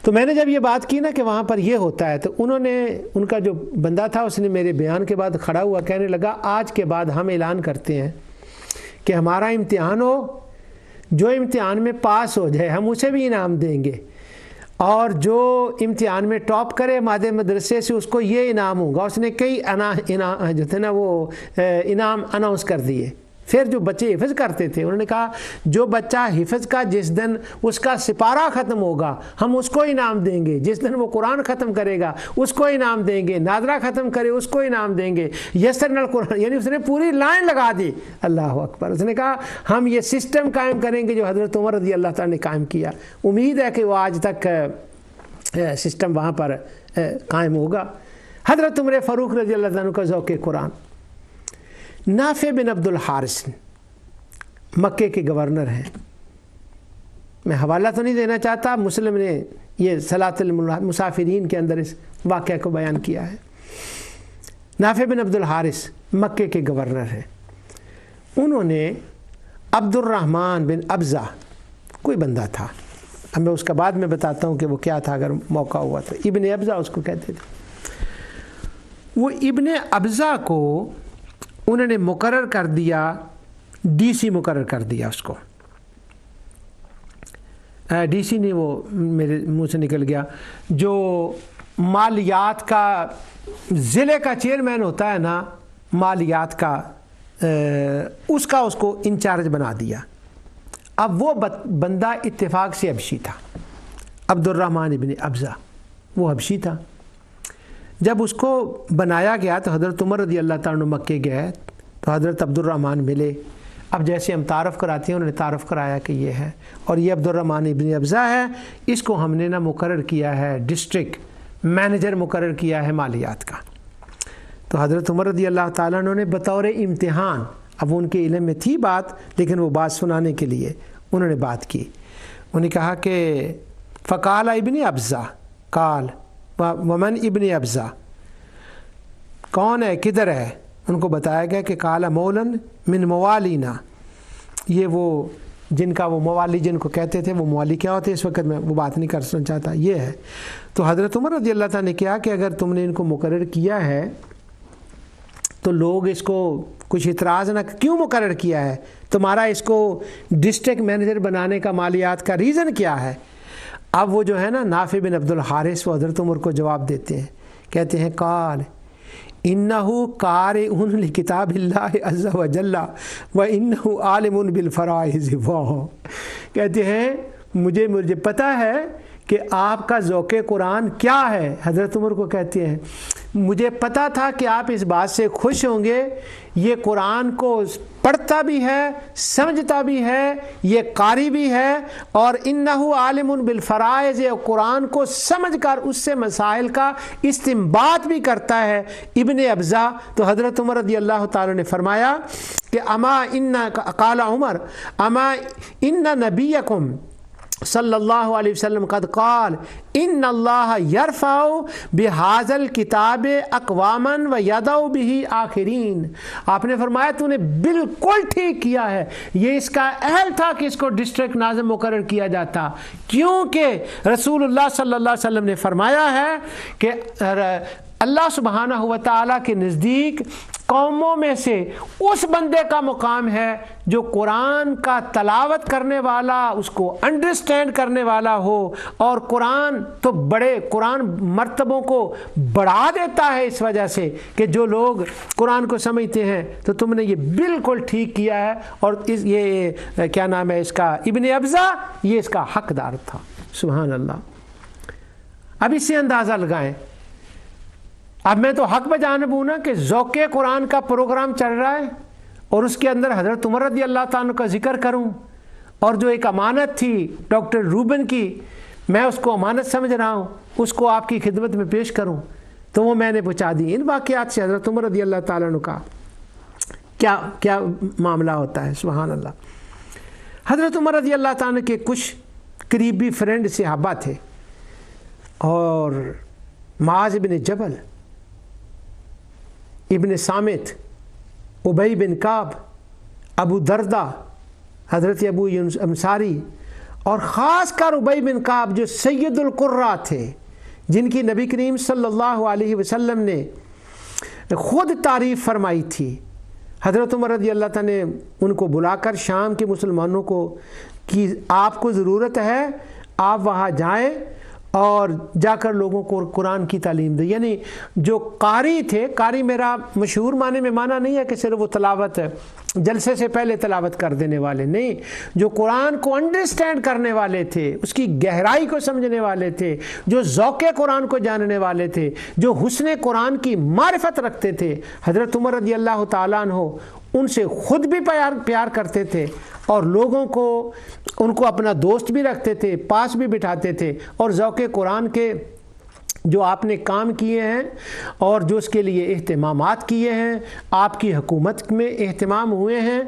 تو میں نے جب یہ بات کی نا کہ وہاں پر یہ ہوتا ہے، تو انہوں نے، ان کا جو بندہ تھا، اس نے میرے بیان کے بعد کھڑا ہوا کہنے لگا، آج کے بعد ہم اعلان کرتے ہیں کہ ہمارا امتحان ہو، جو امتحان میں پاس ہو جائے ہم اسے بھی انعام دیں گے، اور جو امتحان میں ٹاپ کرے مادے مدرسے سے اس کو یہ انعام ہوگا۔ اس نے کئی جو تھے نا وہ انعام اناؤنس کر دیے۔ پھر جو بچے حفظ کرتے تھے انہوں نے کہا جو بچہ حفظ کا جس دن اس کا سپارہ ختم ہوگا ہم اس کو انعام دیں گے، جس دن وہ قرآن ختم کرے گا اس کو انعام دیں گے، ناظرہ ختم کرے اس کو انعام دیں گے، یسرنا القرآن، یعنی اس نے پوری لائن لگا دی۔ اللہ اکبر! اس نے کہا ہم یہ سسٹم قائم کریں گے جو حضرت عمر رضی اللہ تعالیٰ نے قائم کیا۔ امید ہے کہ وہ آج تک سسٹم وہاں پر قائم ہوگا۔ حضرت عمر فاروق رضی اللہ عنہ کا ذوق قرآن۔ نافع بن عبد الحارث مکے کے گورنر ہیں، میں حوالہ تو نہیں دینا چاہتا، مسلم نے یہ صلاۃ المسافرین کے اندر اس واقعہ کو بیان کیا ہے۔ نافع بن عبد الحارث مکے کے گورنر ہیں، انہوں نے عبد الرحمن بن ابزہ کوئی بندہ تھا، اب میں اس کا بعد میں بتاتا ہوں کہ وہ کیا تھا اگر موقع ہوا تو، ابن ابزہ اس کو کہتے تھے۔ وہ ابن ابزہ کو انہوں نے مقرر کر دیا، ڈی سی مقرر کر دیا اس کو، ڈی سی نہیں، وہ میرے منہ سے نکل گیا، جو مالیات کا ضلع کا چیئرمین ہوتا ہے نا، مالیات کا، اس کو انچارج بنا دیا۔ اب وہ بندہ اتفاق سے حبشی تھا، عبد الرحمن ابن ابزہ، وہ حبشی تھا۔ جب اس کو بنایا گیا تو حضرت عمر رضی اللہ تعالیٰ عنہ مکے گئے تو حضرت عبد الرحمن ملے۔ اب جیسے ہم تعارف کراتے ہیں انہوں نے تعارف کرایا کہ یہ ہے، اور یہ عبد الرحمن ابن ابزہ ہے، اس کو ہم نے نا مقرر کیا ہے ڈسٹرکٹ مینیجر مقرر کیا ہے مالیات کا۔ تو حضرت عمر رضی اللہ تعالیٰ عنہ نے بطور امتحان، اب ان کے علم میں تھی بات لیکن وہ بات سنانے کے لیے انہوں نے بات کی، انہوں نے کہا کہ فقال ابن ابزہ قال ومن ابن ابزہ، کون ہے، کدھر ہے؟ ان کو بتایا گیا کہ قال مولاً من موالینا، یہ وہ جن کا وہ موالی جن کو کہتے تھے، وہ موالی کیا ہوتے اس وقت میں وہ بات نہیں کرنا چاہتا، یہ ہے۔ تو حضرت عمر رضی اللہ تعالیٰ نے کیا کہ اگر تم نے ان کو مقرر کیا ہے تو لوگ اس کو کچھ اعتراض نہ، کیوں مقرر کیا ہے تمہارا اس کو ڈسٹرکٹ مینیجر بنانے کا، مالیات کا ریزن کیا ہے؟ اب وہ جو ہے نا نافع بن عبد الحارث وہ حضرت عمر کو جواب دیتے ہیں، کہتے ہیں قال انہو قارئ لکتاب اللہ عز وجل و انہو عالم بالفرائض، کہتے ہیں مجھے پتہ ہے کہ آپ کا ذوق قرآن کیا ہے۔ حضرت عمر کو کہتے ہیں مجھے پتا تھا کہ آپ اس بات سے خوش ہوں گے، یہ قرآن کو پڑھتا بھی ہے، سمجھتا بھی ہے، یہ قاری بھی ہے، اور انہو عالم بالفرائض، قرآن کو سمجھ کر اس سے مسائل کا استنباط بھی کرتا ہے۔ ابن ابزا، تو حضرت عمر رضی اللہ تعالی نے فرمایا کہ قال عمر اما ان نبیکم صلی اللہ علیہ وسلم قد قال ان اللہ یرفع بہذا الکتاب اقواما ویدع بہ آخرین۔ آپ نے فرمایا تو نے بالکل ٹھیک کیا ہے، یہ اس کا اہل تھا کہ اس کو ڈسٹرکٹ ناظم مقرر کیا جاتا، کیونکہ رسول اللہ صلی اللہ علیہ وسلم نے فرمایا ہے کہ اللہ سبحانہ و تعالیٰ کے نزدیک قوموں میں سے اس بندے کا مقام ہے جو قرآن کا تلاوت کرنے والا، اس کو انڈرسٹینڈ کرنے والا ہو، اور قرآن تو قرآن مرتبوں کو بڑھا دیتا ہے اس وجہ سے کہ جو لوگ قرآن کو سمجھتے ہیں۔ تو تم نے یہ بالکل ٹھیک کیا ہے، اور یہ کیا نام ہے اس کا، ابن ابزا، یہ اس کا حقدار تھا۔ سبحان اللہ۔ اب اس سے اندازہ لگائیں، اب میں تو حق بجانب ہوں نا کہ ذوق قرآن کا پروگرام چل رہا ہے اور اس کے اندر حضرت عمر رضی اللہ تعالیٰ کا ذکر کروں، اور جو ایک امانت تھی ڈاکٹر روبن کی، میں اس کو امانت سمجھ رہا ہوں، اس کو آپ کی خدمت میں پیش کروں، تو وہ میں نے پہنچا دی۔ ان واقعات سے حضرت عمر رضی اللہ تعالیٰ کا کیا معاملہ ہوتا ہے، سبحان اللہ۔ حضرت عمر رضی اللہ تعالیٰ کے کچھ قریبی فرینڈ صحابہ تھے، اور معاذ بن جبل، ابن سامت، ابی بن کعب، ابو دردہ، حضرت ابو انصاری، اور خاص کر ابی بن کعب جو سید القراء تھے، جن کی نبی کریم صلی اللہ علیہ وسلم نے خود تعریف فرمائی تھی۔ حضرت عمر رضی اللہ تعالیٰ نے ان کو بلا کر شام کے مسلمانوں کو کہ آپ کو ضرورت ہے آپ وہاں جائیں اور جا کر لوگوں کو قرآن کی تعلیم دیں۔ یعنی جو قاری تھے، قاری میرا مشہور معنی میں معنی نہیں ہے کہ صرف وہ تلاوت جلسے سے پہلے تلاوت کر دینے والے، نہیں، جو قرآن کو انڈرسٹینڈ کرنے والے تھے، اس کی گہرائی کو سمجھنے والے تھے، جو ذوق قرآن کو جاننے والے تھے، جو حسن قرآن کی معرفت رکھتے تھے۔ حضرت عمر رضی اللہ تعالیٰ عنہ ان سے خود بھی پیار کرتے تھے، اور لوگوں کو ان کو اپنا دوست بھی رکھتے تھے، پاس بھی بٹھاتے تھے، اور ذوق قرآن کے جو آپ نے کام کیے ہیں اور جو اس کے لیے اہتمامات کیے ہیں، آپ کی حکومت میں اہتمام ہوئے ہیں،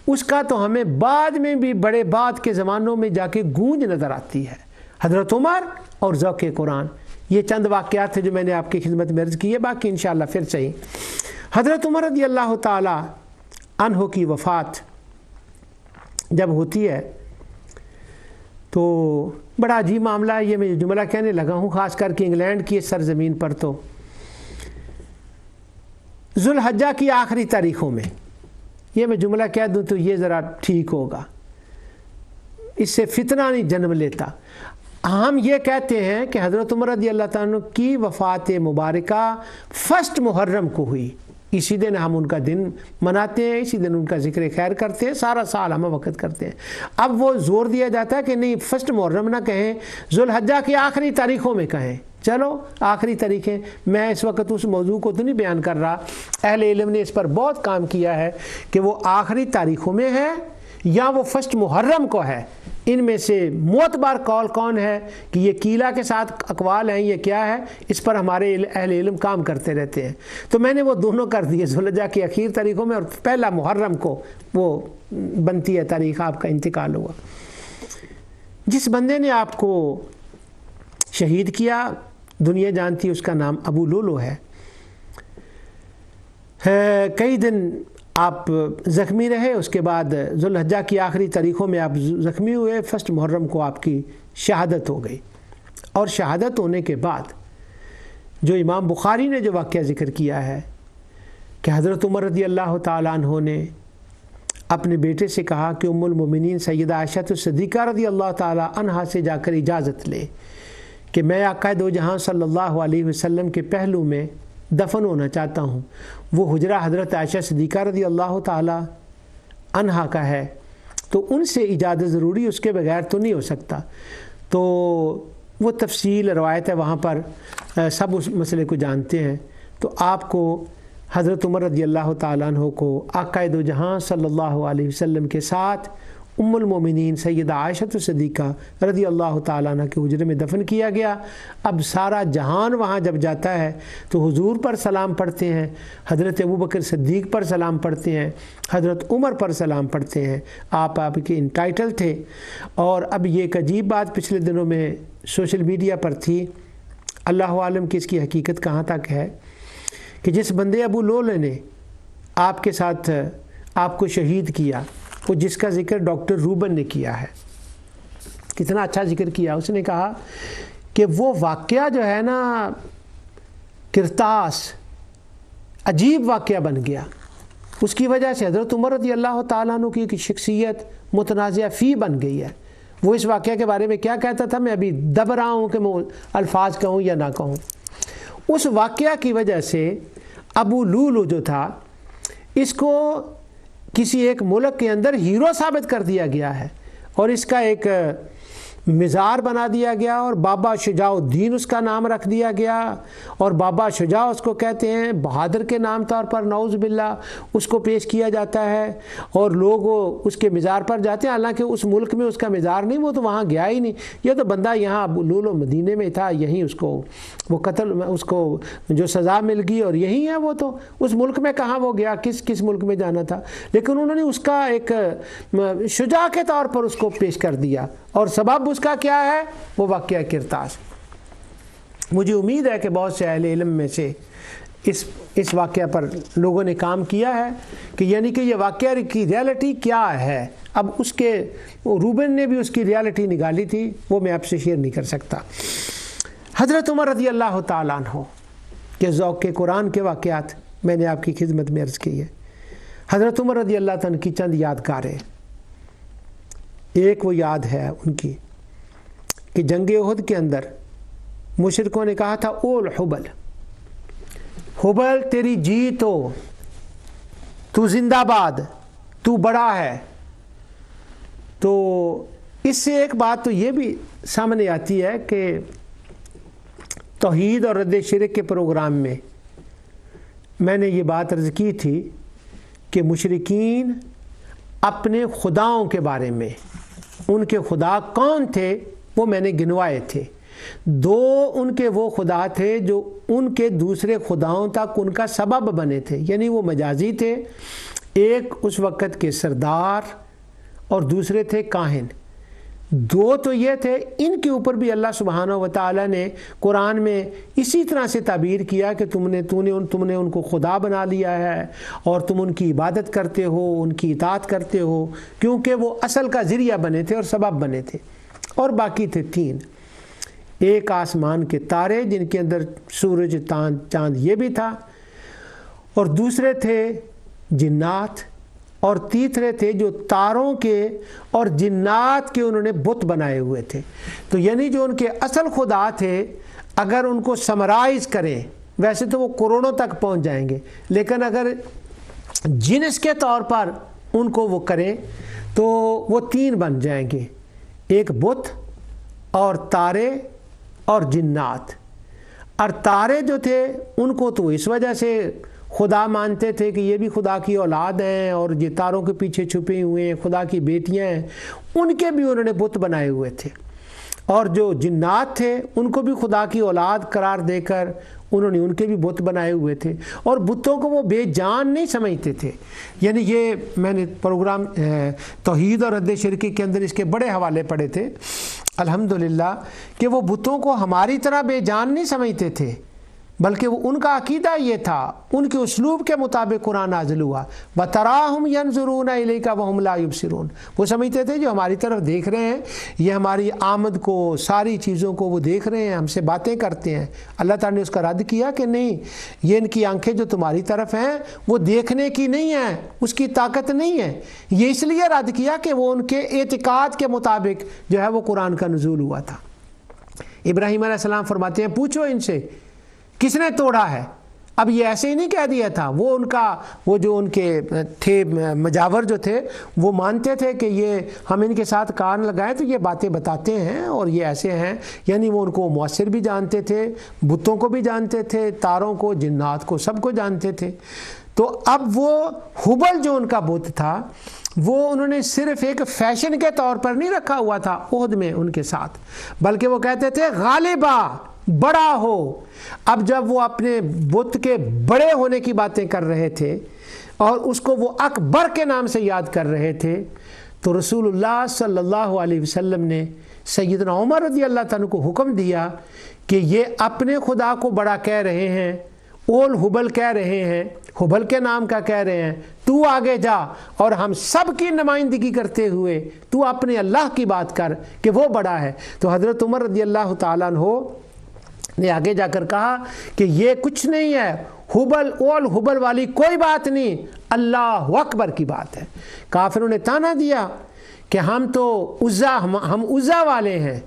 اس کا تو ہمیں بعد میں بھی بڑے بعد کے زمانوں میں جا کے گونج نظر آتی ہے۔ حضرت عمر اور ذوق قرآن، یہ چند واقعات تھے جو میں نے آپ کی خدمت میں عرض کیے، باقی انشاءاللہ پھر صحیح۔ حضرت عمر رضی اللہ تعالی عنہ کی وفات جب ہوتی ہے تو بڑا عجیب معاملہ ہے، یہ میں جملہ کہنے لگا ہوں خاص کر کے انگلینڈ کی اس سرزمین پر، تو ذو الحجہ کی آخری تاریخوں میں، یہ میں جملہ کہہ دوں تو یہ ذرا ٹھیک ہوگا، اس سے فتنہ نہیں جنم لیتا۔ ہم یہ کہتے ہیں کہ حضرت عمر رضی اللہ تعالیٰ کی وفات مبارکہ 1 محرم کو ہوئی، اسی دن ہم ان کا دن مناتے ہیں، اسی دن ان کا ذکر خیر کرتے ہیں، سارا سال ہم وقت کرتے ہیں۔ اب وہ زور دیا جاتا ہے کہ نہیں 1 محرم نہ کہیں، ذو الحجہ کی آخری تاریخوں میں کہیں۔ چلو آخری تاریخیں، میں اس وقت اس موضوع کو تو نہیں بیان کر رہا، اہل علم نے اس پر بہت کام کیا ہے کہ وہ آخری تاریخوں میں ہے یا وہ 1 محرم کو ہے۔ ان میں سے معتبر قول کون ہے کہ یہ کیلا کے ساتھ اقوال ہیں، یہ کیا ہے، اس پر ہمارے اہل علم کام کرتے رہتے ہیں۔ تو میں نے وہ دونوں کر دیے، ذوالحجہ کی اخیر تاریخوں میں اور 1 محرم کو وہ بنتی ہے تاریخ آپ کا انتقال ہوا۔ جس بندے نے آپ کو شہید کیا دنیا جانتی ہے، اس کا نام ابو لولو ہے۔ کئی دن آپ زخمی رہے، اس کے بعد ذوالحجہ کی آخری تاریخوں میں آپ زخمی ہوئے، 1 محرم کو آپ کی شہادت ہو گئی۔ اور شہادت ہونے کے بعد جو امام بخاری نے جو واقعہ ذکر کیا ہے کہ حضرت عمر رضی اللہ تعالیٰ عنہ نے اپنے بیٹے سے کہا کہ ام المومنین سیدہ عائشہ صدیقہ رضی اللہ تعالیٰ عنہا سے جا کر اجازت لے کہ میں آقا دو جہاں صلی اللہ علیہ وسلم کے پہلو میں دفن ہونا چاہتا ہوں۔ وہ حجرہ حضرت عائشہ صدیقہ رضی اللہ تعالیٰ عنہا کا ہے، تو ان سے اجازت ضروری، اس کے بغیر تو نہیں ہو سکتا۔ تو وہ تفصیل روایت ہے، وہاں پر سب اس مسئلے کو جانتے ہیں۔ تو آپ کو حضرت عمر رضی اللہ تعالیٰ عنہ کو آقا دو جہاں صلی اللہ علیہ وسلم کے ساتھ ام المومنین سیدہ عائشہ صدیقہ رضی اللہ تعالیٰ عنہ کے حجرے میں دفن کیا گیا۔ اب سارا جہان وہاں جب جاتا ہے تو حضور پر سلام پڑھتے ہیں، حضرت ابوبکر صدیق پر سلام پڑھتے ہیں، حضرت عمر پر سلام پڑھتے ہیں، آپ کے انٹائٹل تھے۔ اور اب یہ ایک عجیب بات پچھلے دنوں میں سوشل میڈیا پر تھی، اللہ عالم کی اس کی حقیقت کہاں تک ہے، کہ جس بندے ابو لولے نے آپ کے ساتھ آپ کو شہید کیا، وہ جس کا ذکر ڈاکٹر روبن نے کیا ہے، کتنا اچھا ذکر کیا۔ اس نے کہا کہ وہ واقعہ جو ہے نا کرتاس، عجیب واقعہ بن گیا، اس کی وجہ سے حضرت عمر رضی اللہ تعالیٰ عنہ کی شخصیت متنازع فی بن گئی ہے۔ وہ اس واقعہ کے بارے میں کیا کہتا تھا، میں ابھی دب رہا ہوں کہ میں الفاظ کہوں یا نہ کہوں۔ اس واقعہ کی وجہ سے ابو لولو جو تھا، اس کو کسی ایک ملک کے اندر ہیرو ثابت کر دیا گیا ہے، اور اس کا ایک مزار بنا دیا گیا، اور بابا شجاع الدین اس کا نام رکھ دیا گیا، اور بابا شجاع اس کو کہتے ہیں، بہادر کے نام طور پر نعوذ باللہ اس کو پیش کیا جاتا ہے، اور لوگ اس کے مزار پر جاتے ہیں، حالانکہ اس ملک میں اس کا مزار نہیں، وہ تو وہاں گیا ہی نہیں، یہ تو بندہ یہاں ابو لولو مدینے میں تھا، یہیں اس کو وہ قتل، اس کو جو سزا مل گئی، اور یہی ہے وہ تو اس ملک میں کہاں وہ گیا، کس ملک میں جانا تھا، لیکن انہوں نے اس کا ایک شجاع کے طور پر اس کو پیش کر دیا، اور سبب اس کا کیا ہے، وہ واقعہ کرتاس۔ مجھے امید ہے کہ بہت سے اہل علم میں سے اس واقعہ پر لوگوں نے کام کیا ہے، کہ یعنی کہ یہ واقعہ کی ریالٹی کیا ہے۔ اب اس کے روبن نے بھی اس کی ریالٹی نکالی تھی، وہ میں آپ سے شیئر نہیں کر سکتا۔ حضرت عمر رضی اللہ تعالیٰ عنہ کے ذوق کے قرآن کے واقعات میں نے آپ کی خدمت میں عرض کی ہے۔ حضرت عمر رضی اللہ تعالیٰ عنہ کی چند یادگاریں، ایک وہ یاد ہے ان کی کہ جنگ احد کے اندر مشرکوں نے کہا تھا، اول حبل، حبل تیری جیت ہو، تو زندہ باد، تو بڑا ہے۔ تو اس سے ایک بات تو یہ بھی سامنے آتی ہے کہ توحید اور رد شرک کے پروگرام میں نے یہ بات عرض کی تھی کہ مشرکین اپنے خداؤں کے بارے میں، ان کے خدا کون تھے وہ میں نے گنوائے تھے۔ 2 ان کے وہ خدا تھے جو ان کے دوسرے خداؤں تک ان کا سبب بنے تھے، یعنی وہ مجازی تھے۔ ایک اس وقت کے سردار اور دوسرے تھے کاہن۔ 2 تو یہ تھے، ان کے اوپر بھی اللہ سبحانہ و تعالیٰ نے قرآن میں اسی طرح سے تعبیر کیا کہ تم نے ان کو خدا بنا لیا ہے، اور تم ان کی عبادت کرتے ہو، ان کی اطاعت کرتے ہو، کیونکہ وہ اصل کا ذریعہ بنے تھے اور سبب بنے تھے۔ اور باقی تھے 3، ایک آسمان کے تارے جن کے اندر سورج چاند یہ بھی تھا، اور دوسرے تھے جنات، اور تیسرے تھے جو تاروں کے اور جنات کے انہوں نے بت بنائے ہوئے تھے۔ تو یعنی جو ان کے اصل خدا تھے، اگر ان کو سمرائز کریں، ویسے تو وہ کروڑوں تک پہنچ جائیں گے، لیکن اگر جنس کے طور پر ان کو وہ کریں تو وہ 3 بن جائیں گے، ایک بت اور تارے اور جنات۔ اور تارے جو تھے ان کو تو اس وجہ سے خدا مانتے تھے کہ یہ بھی خدا کی اولاد ہیں، اور یہ تاروں کے پیچھے چھپے ہوئے ہیں، خدا کی بیٹیاں ہیں، ان کے بھی انہوں نے بت بنائے ہوئے تھے۔ اور جو جنات تھے ان کو بھی خدا کی اولاد قرار دے کر انہوں نے ان کے بھی بت بنائے ہوئے تھے، اور بتوں کو وہ بے جان نہیں سمجھتے تھے۔ یعنی یہ میں نے پروگرام توحید اور رد شرکی کے اندر اس کے بڑے حوالے پڑھے تھے الحمدللہ، کہ وہ بتوں کو ہماری طرح بے جان نہیں سمجھتے تھے، بلکہ وہ ان کا عقیدہ یہ تھا، ان کے اسلوب کے مطابق قرآن نازل ہوا۔ وَتَرَاهُمْ يَنْظُرُونَ إِلَيْكَ وَهُمْ لَا يُبْصِرُونَ، وہ سمجھتے تھے جو ہماری طرف دیکھ رہے ہیں یہ ہماری آمد کو، ساری چیزوں کو وہ دیکھ رہے ہیں، ہم سے باتیں کرتے ہیں۔ اللہ تعالیٰ نے اس کا رد کیا کہ نہیں، یہ ان کی آنکھیں جو تمہاری طرف ہیں وہ دیکھنے کی نہیں ہیں، اس کی طاقت نہیں ہے۔ یہ اس لیے رد کیا کہ وہ ان کے اعتقاد کے مطابق جو ہے وہ قرآن کا نزول ہوا تھا۔ ابراہیم علیہ السلام فرماتے ہیں پوچھو ان سے کس نے توڑا ہے؟ اب یہ ایسے ہی نہیں کہہ دیا تھا، وہ جو ان کے تھے مجاور جو تھے وہ مانتے تھے کہ یہ ہم ان کے ساتھ کان لگائیں تو یہ باتیں بتاتے ہیں اور یہ ایسے ہیں، یعنی وہ ان کو مؤثر بھی جانتے تھے، بتوں کو بھی جانتے تھے، تاروں کو، جنات کو، سب کو جانتے تھے۔ تو اب وہ حبل جو ان کا بت تھا وہ انہوں نے صرف ایک فیشن کے طور پر نہیں رکھا ہوا تھا عہد میں ان کے ساتھ، بلکہ وہ کہتے تھے غالبا، بڑا ہو۔ اب جب وہ اپنے بت کے بڑے ہونے کی باتیں کر رہے تھے اور اس کو وہ اکبر کے نام سے یاد کر رہے تھے تو رسول اللہ صلی اللہ علیہ وسلم نے سیدنا عمر رضی اللہ تعالیٰ کو حکم دیا کہ یہ اپنے خدا کو بڑا کہہ رہے ہیں، اول حبل کہہ رہے ہیں، حبل کے نام کا کہہ رہے ہیں، تو آگے جا اور ہم سب کی نمائندگی کرتے ہوئے تو اپنے اللہ کی بات کر کہ وہ بڑا ہے۔ تو حضرت عمر رضی اللہ تعالیٰ عنہ نے آگے جا کر کہا کہ یہ کچھ نہیں ہے، حبل اول حبل والی کوئی بات نہیں، اللہ اکبر کی بات ہے۔ کافروں نے تانا دیا کہ ہم تو ہم عزا والے ہیں،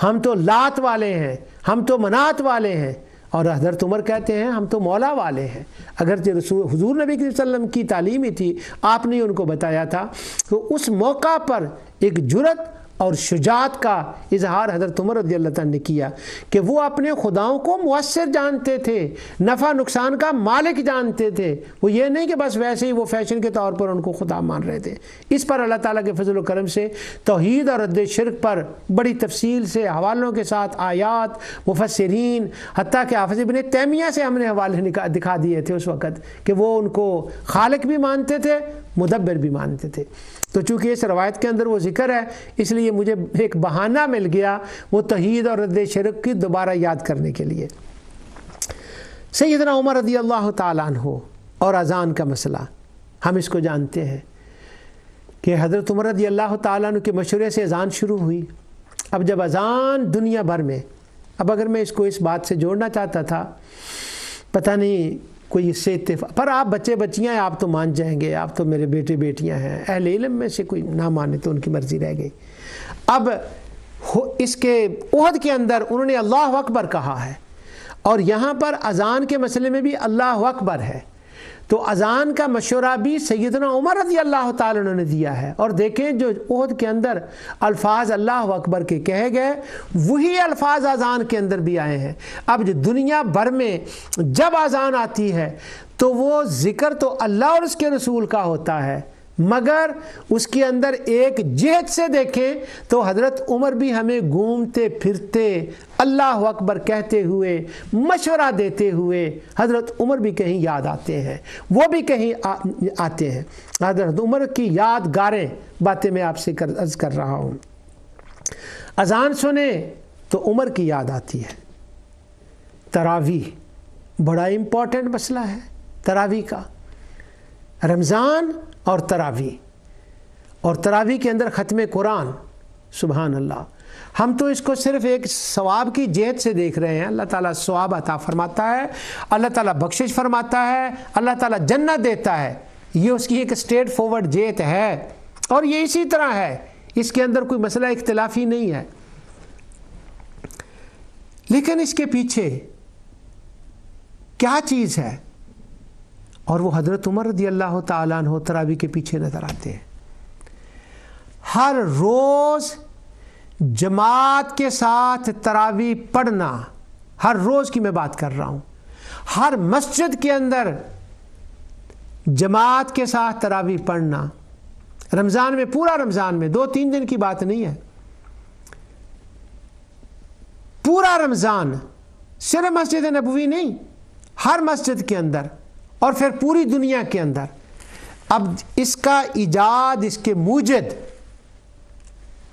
ہم تو لات والے ہیں، ہم تو منات والے ہیں، اور حضرت عمر کہتے ہیں ہم تو مولا والے ہیں۔ اگرچہ حضور نبی صلی اللہ علیہ وسلم کی تعلیم ہی تھی، آپ نے ان کو بتایا تھا، تو اس موقع پر ایک جرأت اور شجاعت کا اظہار حضرت عمر رضی اللہ تعالیٰ نے کیا کہ وہ اپنے خداؤں کو مؤثر جانتے تھے، نفع نقصان کا مالک جانتے تھے، وہ یہ نہیں کہ بس ویسے ہی وہ فیشن کے طور پر ان کو خدا مان رہے تھے۔ اس پر اللہ تعالیٰ کے فضل و کرم سے توحید اور رد شرک پر بڑی تفصیل سے حوالوں کے ساتھ آیات، مفسرین، حتیٰ کہ حافظ ابن تیمیہ سے ہم نے حوالے دکھا دیے تھے اس وقت کہ وہ ان کو خالق بھی مانتے تھے، مدبر بھی مانتے تھے۔ تو چونکہ اس روایت کے اندر وہ ذکر ہے اس لیے مجھے ایک بہانہ مل گیا وہ توحید اور رد شرک کی دوبارہ یاد کرنے کے لیے۔ سیدنا عمر رضی اللہ تعالیٰ عنہ اور اذان کا مسئلہ ہم اس کو جانتے ہیں کہ حضرت عمر رضی اللہ تعالیٰ عنہ کے مشورے سے اذان شروع ہوئی۔ اب جب اذان دنیا بھر میں، اب اگر میں اس کو اس بات سے جوڑنا چاہتا تھا، پتہ نہیں کوئی اس سے اتفاق، پر آپ بچے بچیاں ہیں، آپ تو مان جائیں گے، آپ تو میرے بیٹے بیٹیاں ہیں، اہل علم میں سے کوئی نہ مانے تو ان کی مرضی رہ گئی۔ اب اس کے عہد کے اندر انہوں نے اللہ اکبر کہا ہے، اور یہاں پر اذان کے مسئلے میں بھی اللہ اکبر ہے، تو اذان کا مشورہ بھی سیدنا عمر رضی اللہ تعالیٰ عنہ نے دیا ہے۔ اور دیکھیں جو عہد کے اندر الفاظ اللہ اکبر کے کہے گئے وہی الفاظ اذان کے اندر بھی آئے ہیں۔ اب جو دنیا بھر میں جب اذان آتی ہے تو وہ ذکر تو اللہ اور اس کے رسول کا ہوتا ہے، مگر اس کے اندر ایک جہت سے دیکھیں تو حضرت عمر بھی ہمیں گھومتے پھرتے اللہ اکبر کہتے ہوئے، مشورہ دیتے ہوئے حضرت عمر بھی کہیں یاد آتے ہیں، وہ بھی کہیں آتے ہیں۔ حضرت عمر کی یادگاریں باتیں میں آپ سے عرض کر رہا ہوں۔ اذان سنیں تو عمر کی یاد آتی ہے۔ تراویح بڑا امپورٹنٹ مسئلہ ہے، تراویح کا، رمضان اور تراویح، اور تراویح کے اندر ختم قرآن، سبحان اللہ۔ ہم تو اس کو صرف ایک ثواب کی جہت سے دیکھ رہے ہیں، اللہ تعالیٰ ثواب عطا فرماتا ہے، اللہ تعالیٰ بخشش فرماتا ہے، اللہ تعالیٰ جنت دیتا ہے، یہ اس کی ایک اسٹریٹ فارورڈ جہت ہے، اور یہ اسی طرح ہے، اس کے اندر کوئی مسئلہ اختلافی نہیں ہے۔ لیکن اس کے پیچھے کیا چیز ہے، اور وہ حضرت عمر رضی اللہ تعالیٰ عنہ تراویح کے پیچھے نظر آتے ہیں۔ ہر روز جماعت کے ساتھ تراویح پڑھنا، ہر روز کی میں بات کر رہا ہوں، ہر مسجد کے اندر جماعت کے ساتھ تراویح پڑھنا، رمضان میں، پورا رمضان میں، 2-3 دن کی بات نہیں ہے، پورا رمضان، صرف مسجد نبوی نہیں، ہر مسجد کے اندر اور پھر پوری دنیا کے اندر۔ اب اس کا ایجاد، اس کے موجد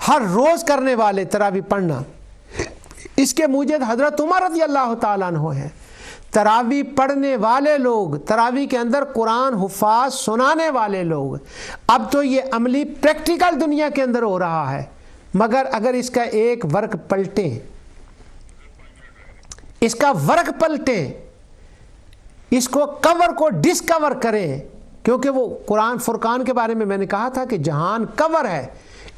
ہر روز کرنے والے تراویح پڑھنا، اس کے موجد حضرت عمر رضی اللہ تعالیٰ عنہ ہیں۔ تراویح پڑھنے والے لوگ، تراویح کے اندر قرآن حفاظ سنانے والے لوگ، اب تو یہ عملی پریکٹیکل دنیا کے اندر ہو رہا ہے، مگر اگر اس کا ایک ورق پلٹیں، اس کا ورق پلٹیں، اس کو کور کو ڈسکور کریں، کیونکہ وہ قرآن فرقان کے بارے میں نے کہا تھا کہ جہان کور ہے،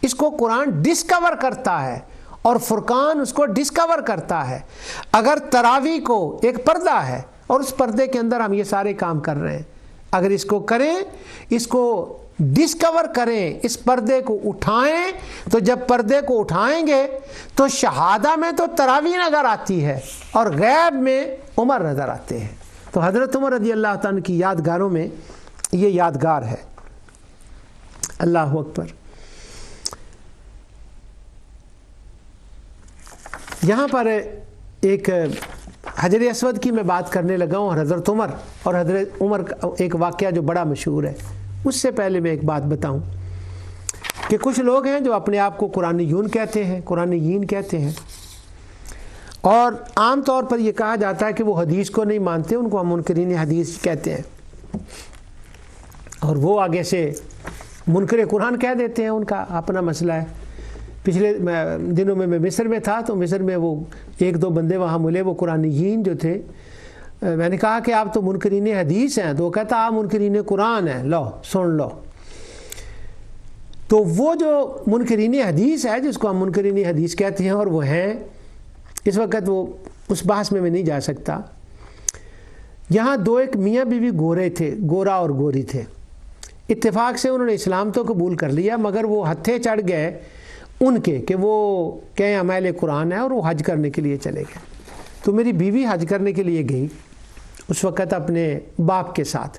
اس کو قرآن ڈسکور کرتا ہے اور فرقان اس کو ڈسکور کرتا ہے۔ اگر تراویح کو ایک پردہ ہے اور اس پردے کے اندر ہم یہ سارے کام کر رہے ہیں، اگر اس کو کریں، اس کو ڈسکور کریں، اس پردے کو اٹھائیں، تو جب پردے کو اٹھائیں گے تو شہادہ میں تو تراویح نظر آتی ہے اور غیب میں عمر نظر آتے ہیں۔ تو حضرت عمر رضی اللہ تعالیٰ کی یادگاروں میں یہ یادگار ہے۔ اللہ اکبر۔ یہاں پر ایک حجر اسود کی میں بات کرنے لگا ہوں، حضرت عمر اور حضرت عمر کا ایک واقعہ جو بڑا مشہور ہے۔ اس سے پہلے میں ایک بات بتاؤں کہ کچھ لوگ ہیں جو اپنے آپ کو قرآنیون کہتے ہیں، قرآنیین کہتے ہیں، اور عام طور پر یہ کہا جاتا ہے کہ وہ حدیث کو نہیں مانتے، ان کو ہم منکرین حدیث کہتے ہیں، اور وہ آگے سے منکر قرآن کہہ دیتے ہیں، ان کا اپنا مسئلہ ہے۔ پچھلے دنوں میں مصر میں تھا، تو مصر میں وہ ایک دو بندے وہاں ملے، وہ قرآنیین جو تھے، میں نے کہا کہ آپ تو منکرین حدیث ہیں، تو وہ کہتا آپ منکرین قرآن ہیں، لو سن لو۔ تو وہ جو منکرین حدیث ہے، جس کو ہم منکرین حدیث کہتے ہیں، اور وہ ہیں، اس وقت وہ اس بحث میں نہیں جا سکتا۔ یہاں دو ایک میاں بیوی گورے تھے، گورا اور گوری تھے، اتفاق سے انہوں نے اسلام تو قبول کر لیا، مگر وہ ہتھے چڑھ گئے ان کے کہ وہ کہیں ہم اہل قرآن ہیں، اور وہ حج کرنے کے لیے چلے گئے۔ تو میری بیوی حج کرنے کے لیے گئی اس وقت اپنے باپ کے ساتھ،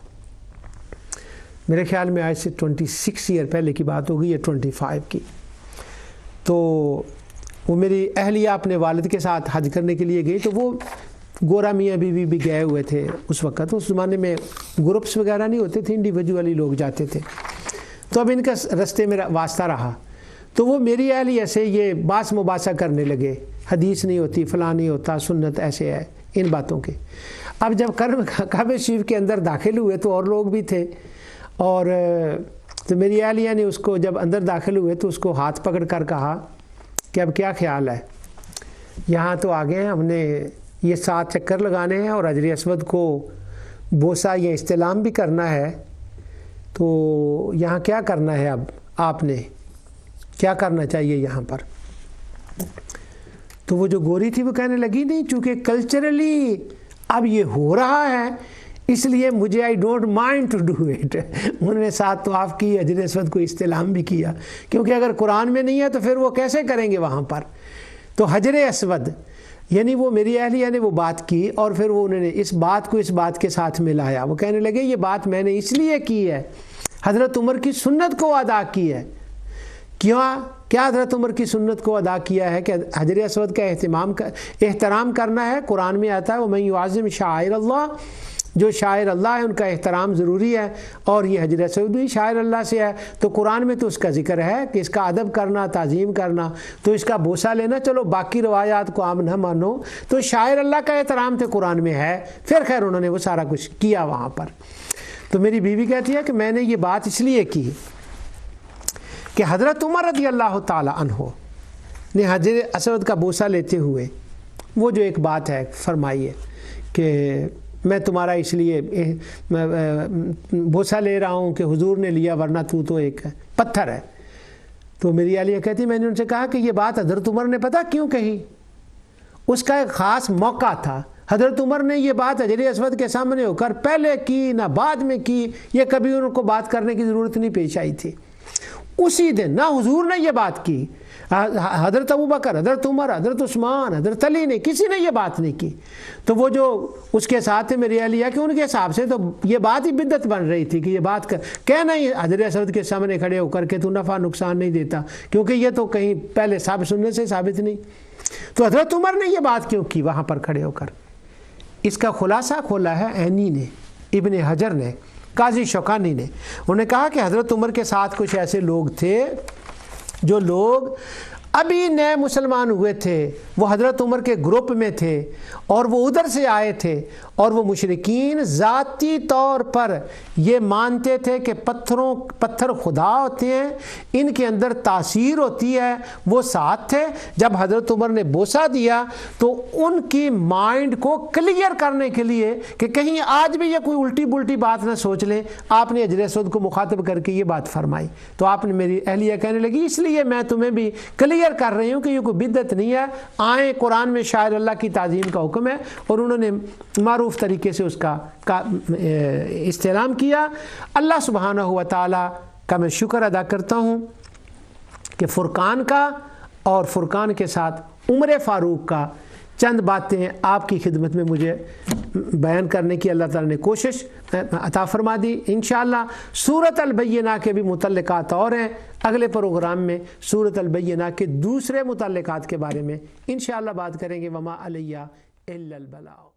میرے خیال میں آج سے 26 ایئر پہلے کی بات ہوگی یا 25 کی۔ تو وہ میری اہلیہ اپنے والد کے ساتھ حج کرنے کے لیے گئی، تو وہ گورا میاں بیوی بھی گئے ہوئے تھے اس وقت۔ اس زمانے میں گروپس وغیرہ نہیں ہوتے تھے، انڈیویجولی لوگ جاتے تھے، تو اب ان کا رستے میں واسطہ رہا۔ تو وہ میری اہلیہ سے یہ باس مباحثہ کرنے لگے، حدیث نہیں ہوتی، فلاں نہیں ہوتا، سنت ایسے ہے، ان باتوں کے۔ اب جب کعبہ شریف کے اندر داخل ہوئے تو اور لوگ بھی تھے، اور تو میری اہلیہ نے اس کو جب اندر داخل ہوئے تو اس کو ہاتھ پکڑ کر کہا کہ اب کیا خیال ہے، یہاں تو آگے ہیں، ہم نے یہ 7 چکر لگانے ہیں اور حجر اسود کو بوسہ یا استلام بھی کرنا ہے، تو یہاں کیا کرنا ہے، اب آپ نے کیا کرنا چاہیے یہاں پر؟ تو وہ جو گوری تھی وہ کہنے لگی نہیں، چونکہ کلچرلی اب یہ ہو رہا ہے، اس لیے مجھے I don't mind to do it. انہوں نے 7 طواف کی، حجر اسود کو استلام بھی کیا، کیونکہ اگر قرآن میں نہیں ہے تو پھر وہ کیسے کریں گے وہاں پر۔ تو حجر اسود یعنی وہ میری اہلیہ نے وہ بات کی، اور پھر وہ انہوں نے اس بات کو اس بات کے ساتھ ملایا۔ وہ کہنے لگے یہ بات میں نے اس لیے کی ہے، حضرت عمر کی سنت کو ادا کی ہے۔ کیا حضرت عمر کی سنت کو ادا کیا ہے کہ حجر اسود کا احترام کرنا ہے؟ قرآن میں آتا ہے وَمَن يُعَظِّمْ شَعَائِرَ اللَّهِ، جو شاعر اللہ ہے ان کا احترام ضروری ہے، اور یہ حجر اسود بھی شاعر اللہ سے ہے، تو قرآن میں تو اس کا ذکر ہے کہ اس کا ادب کرنا، تعظیم کرنا، تو اس کا بوسہ لینا، چلو باقی روایات کو آپ نہ مانو، تو شاعر اللہ کا احترام تو قرآن میں ہے۔ پھر خیر انہوں نے وہ سارا کچھ کیا وہاں پر۔ تو میری بیوی کہتی ہے کہ میں نے یہ بات اس لیے کی کہ حضرت عمر رضی اللہ تعالی عنہ نے حجر اسود کا بوسہ لیتے ہوئے وہ جو ایک بات ہے فرمائی ہے کہ میں تمہارا اس لیے بوسہ لے رہا ہوں کہ حضور نے لیا، ورنہ تو ایک پتھر ہے۔ تو میری اہلیہ کہتی میں نے ان سے کہا کہ یہ بات حضرت عمر نے پتہ کیوں کہی؟ اس کا ایک خاص موقع تھا۔ حضرت عمر نے یہ بات حجر اسود کے سامنے ہو کر پہلے کی نہ بعد میں کی، یہ کبھی ان کو بات کرنے کی ضرورت نہیں پیش آئی تھی۔ اسی دن نہ حضور نے یہ بات کی، حضرت ابوبکر، حضرت عمر، حضرت عثمان، حضرت علی نے کسی نے یہ بات نہیں کی۔ تو وہ جو اس کے ساتھ میری اہلیہ کہ ان کے حساب سے تو یہ بات ہی بدعت بن رہی تھی کہ یہ بات کہنا ہی حجر اسود کے سامنے کھڑے ہو کر کے تو نفع نقصان نہیں دیتا، کیونکہ یہ تو کہیں پہلے سننے سے ثابت نہیں۔ تو حضرت عمر نے یہ بات کیوں کی وہاں پر کھڑے ہو کر؟ اس کا خلاصہ کھولا ہے عینی نے، ابن حجر نے، قاضی شوکانی نے۔ انہوں نے کہا کہ حضرت عمر کے ساتھ کچھ ایسے لوگ تھے جو لوگ ابھی نئے مسلمان ہوئے تھے، وہ حضرت عمر کے گروپ میں تھے اور وہ ادھر سے آئے تھے، اور وہ مشرکین ذاتی طور پر یہ مانتے تھے کہ پتھر خدا ہوتے ہیں، ان کے اندر تاثیر ہوتی ہے، وہ ساتھ تھے۔ جب حضرت عمر نے بوسہ دیا تو ان کی مائنڈ کو کلیئر کرنے کے لیے کہ کہیں آج بھی یہ کوئی الٹی بلٹی بات نہ سوچ لیں، آپ نے حجر اسود کو مخاطب کر کے یہ بات فرمائی۔ تو آپ نے، میری اہلیہ کہنے لگی اس لیے میں تمہیں بھی کلیئر کر رہی ہوں کہ یہ کوئی بدعت نہیں ہے، آئیں قرآن میں شاعر اللہ کی تعظیم کا حکم ہے، اور انہوں نے معروف طریقے سے اس کا استعلام کیا۔ اللہ سبحانہ و تعالی کا میں شکر ادا کرتا ہوں کہ فرقان کا اور فرقان کے ساتھ عمر فاروق کا چند باتیں آپ کی خدمت میں مجھے بیان کرنے کی اللہ تعالیٰ نے کوشش عطا فرما دی۔ انشاءاللہ سورۃ البینہ کے بھی متعلقات اور ہیں، اگلے پروگرام میں سورۃ البینہ کے دوسرے متعلقات کے بارے میں انشاءاللہ بات کریں گے۔ وما علیہ الا البلاغ۔